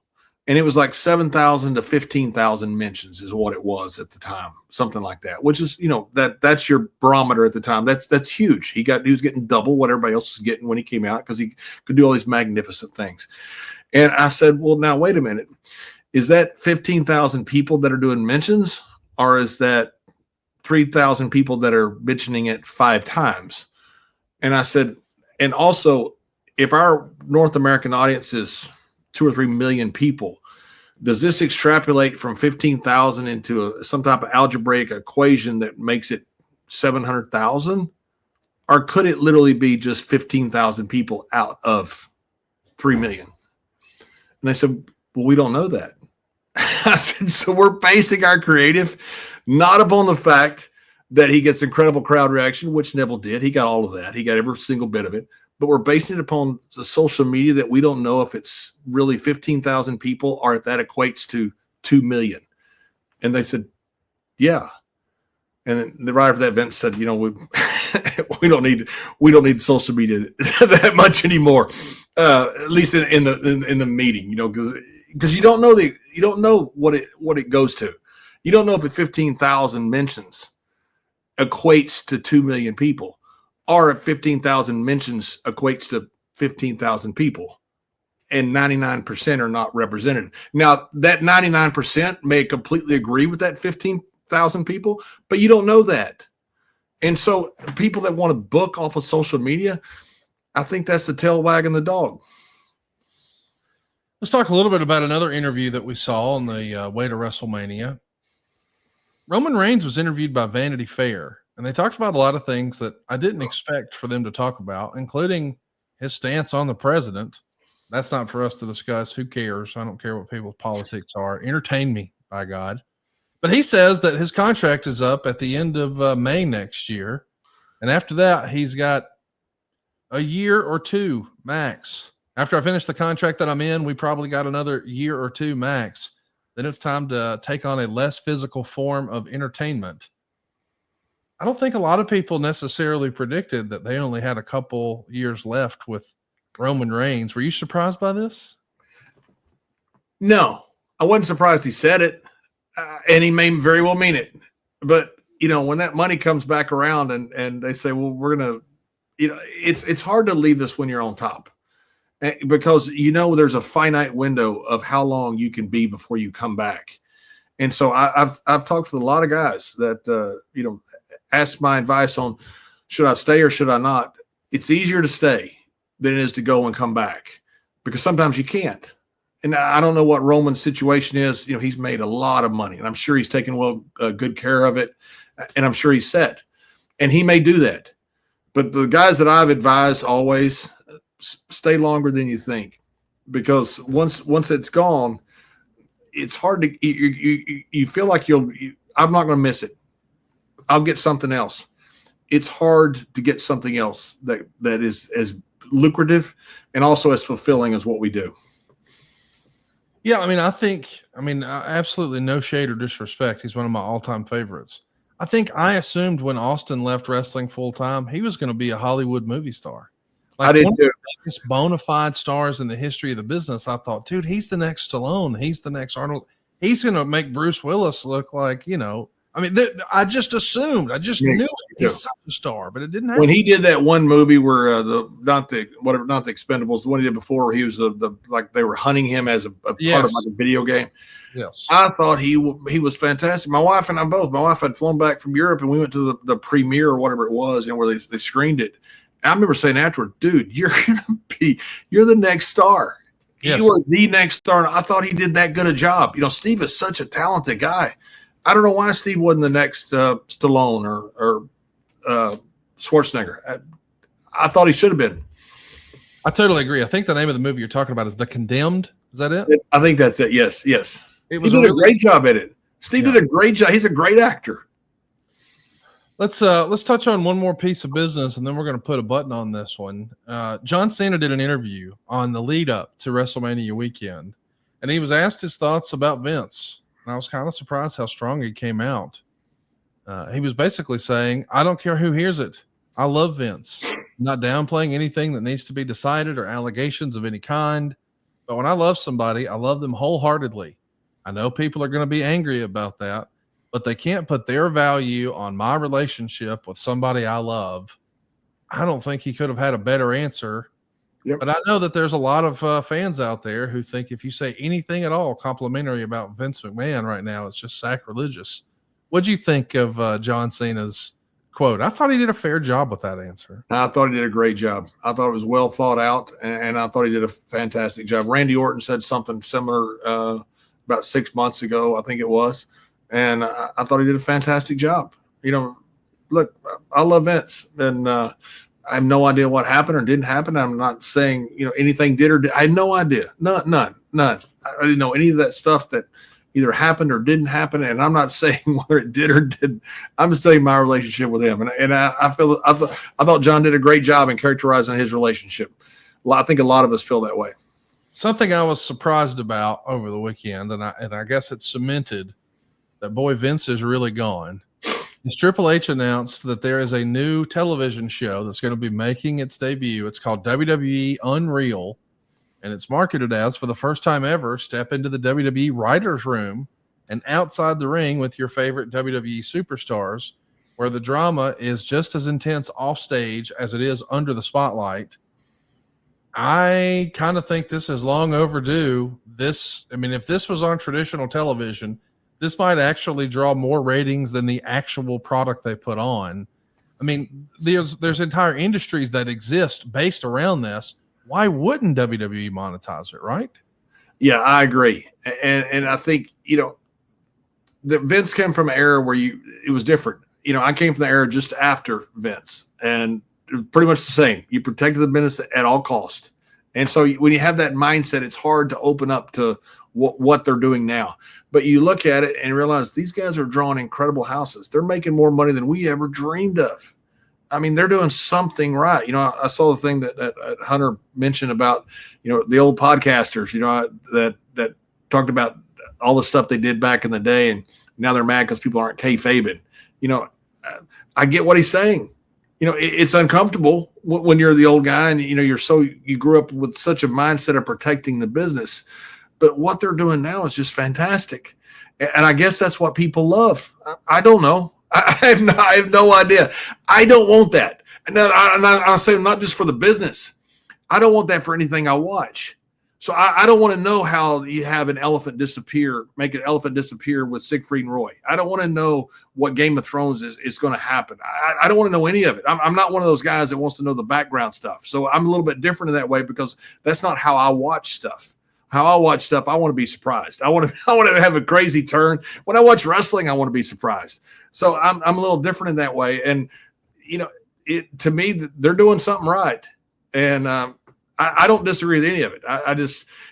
And it was like 7,000 to 15,000 mentions is what it was at the time, something like that, which is, that's your barometer at the time. That's huge. He was getting double what everybody else was getting when he came out, because he could do all these magnificent things. And I said, well, now, wait a minute. Is that 15,000 people that are doing mentions, or is that 3,000 people that are mentioning it 5 times? And I said, and also, if our North American audience is 2 or 3 million people, does this extrapolate from 15,000 into some type of algebraic equation that makes it 700,000? Or could it literally be just 15,000 people out of 3 million? And they said, well, we don't know that. I said, so we're basing our creative not upon the fact that he gets incredible crowd reaction, which Neville did. He got all of that. He got every single bit of it. But we're basing it upon the social media that we don't know if it's really 15,000 people or if that equates to 2 million. And they said, yeah. And then the writer of that event said, we we don't need social media that much anymore. At least in the meeting, because you don't know what it goes to. You don't know if 15,000 mentions equates to 2 million people, or if 15,000 mentions equates to 15,000 people, and 99% are not represented. Now, that 99% may completely agree with that 15,000 people, but you don't know that. And so people that want to book off of social media, I think that's the tail wagging the dog.
Let's talk a little bit about another interview that we saw on the way to WrestleMania. Roman Reigns was interviewed by Vanity Fair, and they talked about a lot of things that I didn't expect for them to talk about, including his stance on the president. That's not for us to discuss. Who cares? I don't care what people's politics are. Entertain me, by God. But he says that his contract is up at the end of May next year. And after that, he's got a year or two max. After I finish the contract that I'm in, we probably got another year or two max. Then it's time to take on a less physical form of entertainment. I don't think a lot of people necessarily predicted that they only had a couple years left with Roman Reigns. Were you surprised by this?
No, I wasn't surprised he said it, and he may very well mean it. But, when that money comes back around and they say, well, we're going to, it's hard to leave this when you're on top. Because there's a finite window of how long you can be before you come back. And so I've talked with a lot of guys that ask my advice on should I stay or should I not. It's easier to stay than it is to go and come back, because sometimes you can't. And I don't know what Roman's situation is. He's made a lot of money, and I'm sure he's taken good care of it, and I'm sure he's set, and he may do that. But the guys that I've advised always stay longer than you think, because once it's gone, it's hard to you feel like I'm not going to miss it. I'll get something else. It's hard to get something else that is as lucrative and also as fulfilling as what we do.
Yeah, absolutely no shade or disrespect. He's one of my all-time favorites. I assumed when Austin left wrestling full-time, he was going to be a Hollywood movie star.
I did too.
One of the biggest bona fide stars in the history of the business. I thought, dude, he's the next Stallone. He's the next Arnold. He's going to make Bruce Willis look like, I just assumed. I just knew he's such a star, but it didn't happen.
When he did that one movie where not the Expendables, the one he did before, where he was like they were hunting him as a part of like a video game.
Yes,
I thought he was fantastic. My wife and I both. My wife had flown back from Europe, and we went to the premiere or whatever it was, where they screened it. I remember saying afterward, dude, you're the next star. Yes. You are the next star. I thought he did that good a job. Steve is such a talented guy. I don't know why Steve wasn't the next Stallone or Schwarzenegger. I thought he should have been.
I totally agree. I think the name of the movie you're talking about is The Condemned. Is that it?
I think that's it. Yes. He did a great job at it. Steve did a great job. He's a great actor.
Let's touch on one more piece of business, and then we're going to put a button on this one. John Cena did an interview on the lead up to WrestleMania weekend, and he was asked his thoughts about Vince. And I was kind of surprised how strong he came out. He was basically saying, I don't care who hears it. I love Vince. I'm not downplaying anything that needs to be decided or allegations of any kind. But when I love somebody, I love them wholeheartedly. I know people are going to be angry about that, but they can't put their value on my relationship with somebody I love. I don't think he could have had a better answer. Yep. But I know that there's a lot of fans out there who think if you say anything at all complimentary about Vince McMahon right now, it's just sacrilegious. What'd you think of John Cena's quote? I thought he did a fair job with that answer.
I thought he did a great job. I thought it was well thought out, and I thought he did a fantastic job. Randy Orton said something similar about 6 months ago, I think it was, and I thought he did a fantastic job. Look, I love Vince, and I have no idea what happened or didn't happen. I'm not saying anything did or did. I had no idea. None. I didn't know any of that stuff that either happened or didn't happen. And I'm not saying whether it did or didn't. I'm just telling you my relationship with him. And I thought John did a great job in characterizing his relationship. I think a lot of us feel that way.
Something I was surprised about over the weekend, and I guess it's cemented that boy Vince is really gone. Is Triple H announced that there is a new television show that's going to be making its debut. It's called WWE Unreal, and it's marketed as, for the first time ever, step into the WWE writer's room and outside the ring with your favorite WWE superstars, where the drama is just as intense off stage as it is under the spotlight. I kind of think this is long overdue. If this was on traditional television, this might actually draw more ratings than the actual product they put on. I mean, there's entire industries that exist based around this. Why wouldn't WWE monetize it, right?
Yeah, I agree. And I think, that Vince came from an era where it was different. I came from the era just after Vince, and pretty much the same. You protected the business at all costs. And so when you have that mindset, it's hard to open up to what they're doing now. But you look at it and realize these guys are drawing incredible houses. They're making more money than we ever dreamed of. I mean, they're doing something right. I saw the thing that Hunter mentioned about, the old podcasters, that talked about all the stuff they did back in the day, and now they're mad because people aren't kayfabing. I get what he's saying. It's uncomfortable when you're the old guy and, you grew up with such a mindset of protecting the business. But what they're doing now is just fantastic. And I guess that's what people love. I don't know. I have no idea. I don't want that. And I'll say not just for the business. I don't want that for anything I watch. So I don't want to know how you have make an elephant disappear with Siegfried and Roy. I don't want to know what Game of Thrones is going to happen. I don't want to know any of it. I'm not one of those guys that wants to know the background stuff. So I'm a little bit different in that way, because that's not how I watch stuff. How I watch stuff, I want to be surprised. I want to have a crazy turn. When I watch wrestling, I want to be surprised. So I'm a little different in that way. And, to me, they're doing something right. And I don't disagree with any of it.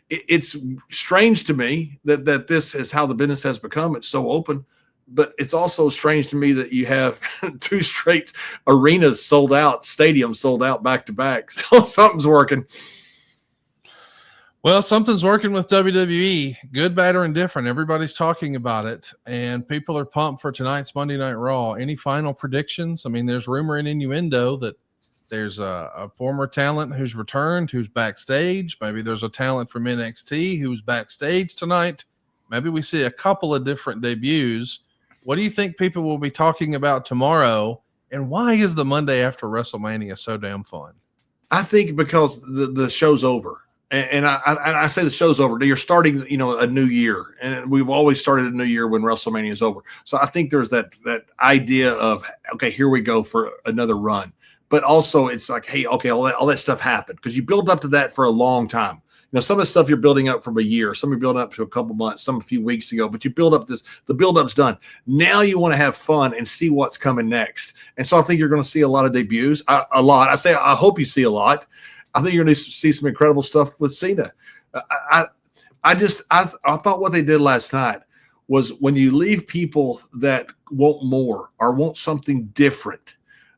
It's strange to me that this is how the business has become. It's so open. But it's also strange to me that you have 2 straight arenas sold out, stadiums sold out back to back. So something's working.
Well, something's working with WWE, good, bad, or indifferent. Everybody's talking about it, and people are pumped for tonight's Monday Night Raw. Any final predictions? I mean, there's rumor and innuendo that there's a former talent who's returned, who's backstage. Maybe there's a talent from NXT who's backstage tonight. Maybe we see a couple of different debuts. What do you think people will be talking about tomorrow, and why is the Monday after WrestleMania so damn fun?
I think because the show's over. And I say the show's over. You're starting, a new year, and we've always started a new year when WrestleMania is over. So I think there's that idea of, okay, here we go for another run. But also it's like, hey, okay, all that stuff happened because you build up to that for a long time. Some of the stuff you're building up from a year, some you're building up to a couple months, some a few weeks ago, but you build up the build-up's done. Now you want to have fun and see what's coming next. And so I think you're going to see a lot of debuts, a lot. I hope you see a lot. I think you're going to see some incredible stuff with Cena. I thought what they did last night was when you leave people that want more or want something different,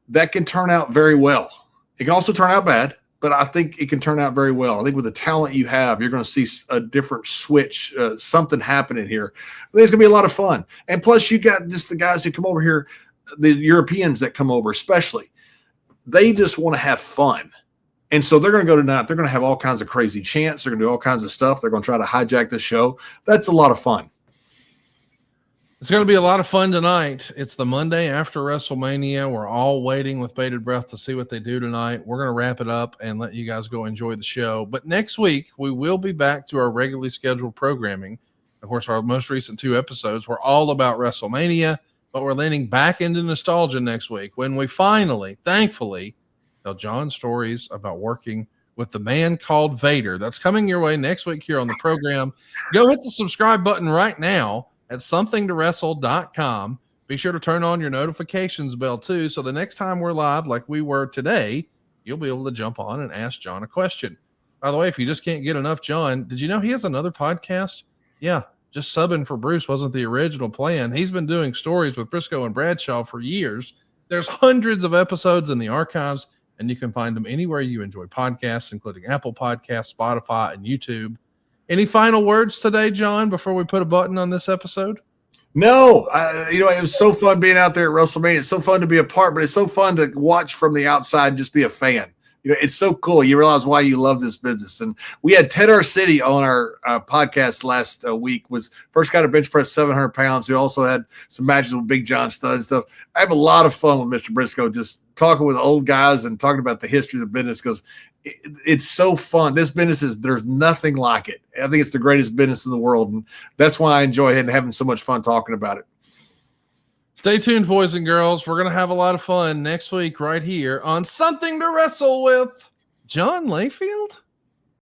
that can turn out very well. It can also turn out bad, but I think it can turn out very well. I think with the talent you have, you're going to see a different switch, something happening here. I think it's going to be a lot of fun. And plus, you got just the guys who come over here, the Europeans that come over especially, they just want to have fun. And so they're going to go tonight. They're going to have all kinds of crazy chants. They're going to do all kinds of stuff. They're going to try to hijack the show. That's a lot of fun.
It's going to be a lot of fun tonight. It's the Monday after WrestleMania. We're all waiting with bated breath to see what they do tonight. We're going to wrap it up and let you guys go enjoy the show. But next week, we will be back to our regularly scheduled programming. Of course, our most recent 2 episodes were all about WrestleMania, but we're leaning back into nostalgia next week when we finally, thankfully, tell John stories about working with the man called Vader. That's coming your way next week here on the program. Go hit the subscribe button right now at somethingtowrestle.com. Be sure to turn on your notifications bell too, so the next time we're live like we were today, you'll be able to jump on and ask John a question. By the way, if you just can't get enough John, did you know he has another podcast? Yeah, just subbing for Bruce wasn't the original plan. He's been doing stories with Briscoe and Bradshaw for years. There's hundreds of episodes in the archives, and you can find them anywhere you enjoy podcasts, including Apple Podcasts, Spotify, and YouTube. Any final words today, John, before we put a button on this episode?
No, it was so fun being out there at WrestleMania. It's so fun to be a part, but it's so fun to watch from the outside and just be a fan. It's so cool. You realize why you love this business. And we had Ted Arcidi on our podcast last week. Was first guy to bench press 700 pounds. He also had some matches with Big John Studd and stuff. I have a lot of fun with Mr. Briscoe, just talking with old guys and talking about the history of the business, because it's so fun. This business there's nothing like it. I think it's the greatest business in the world. And that's why I enjoy it and having so much fun talking about it.
Stay tuned, boys and girls. We're going to have a lot of fun next week right here on Something to Wrestle with John Layfield.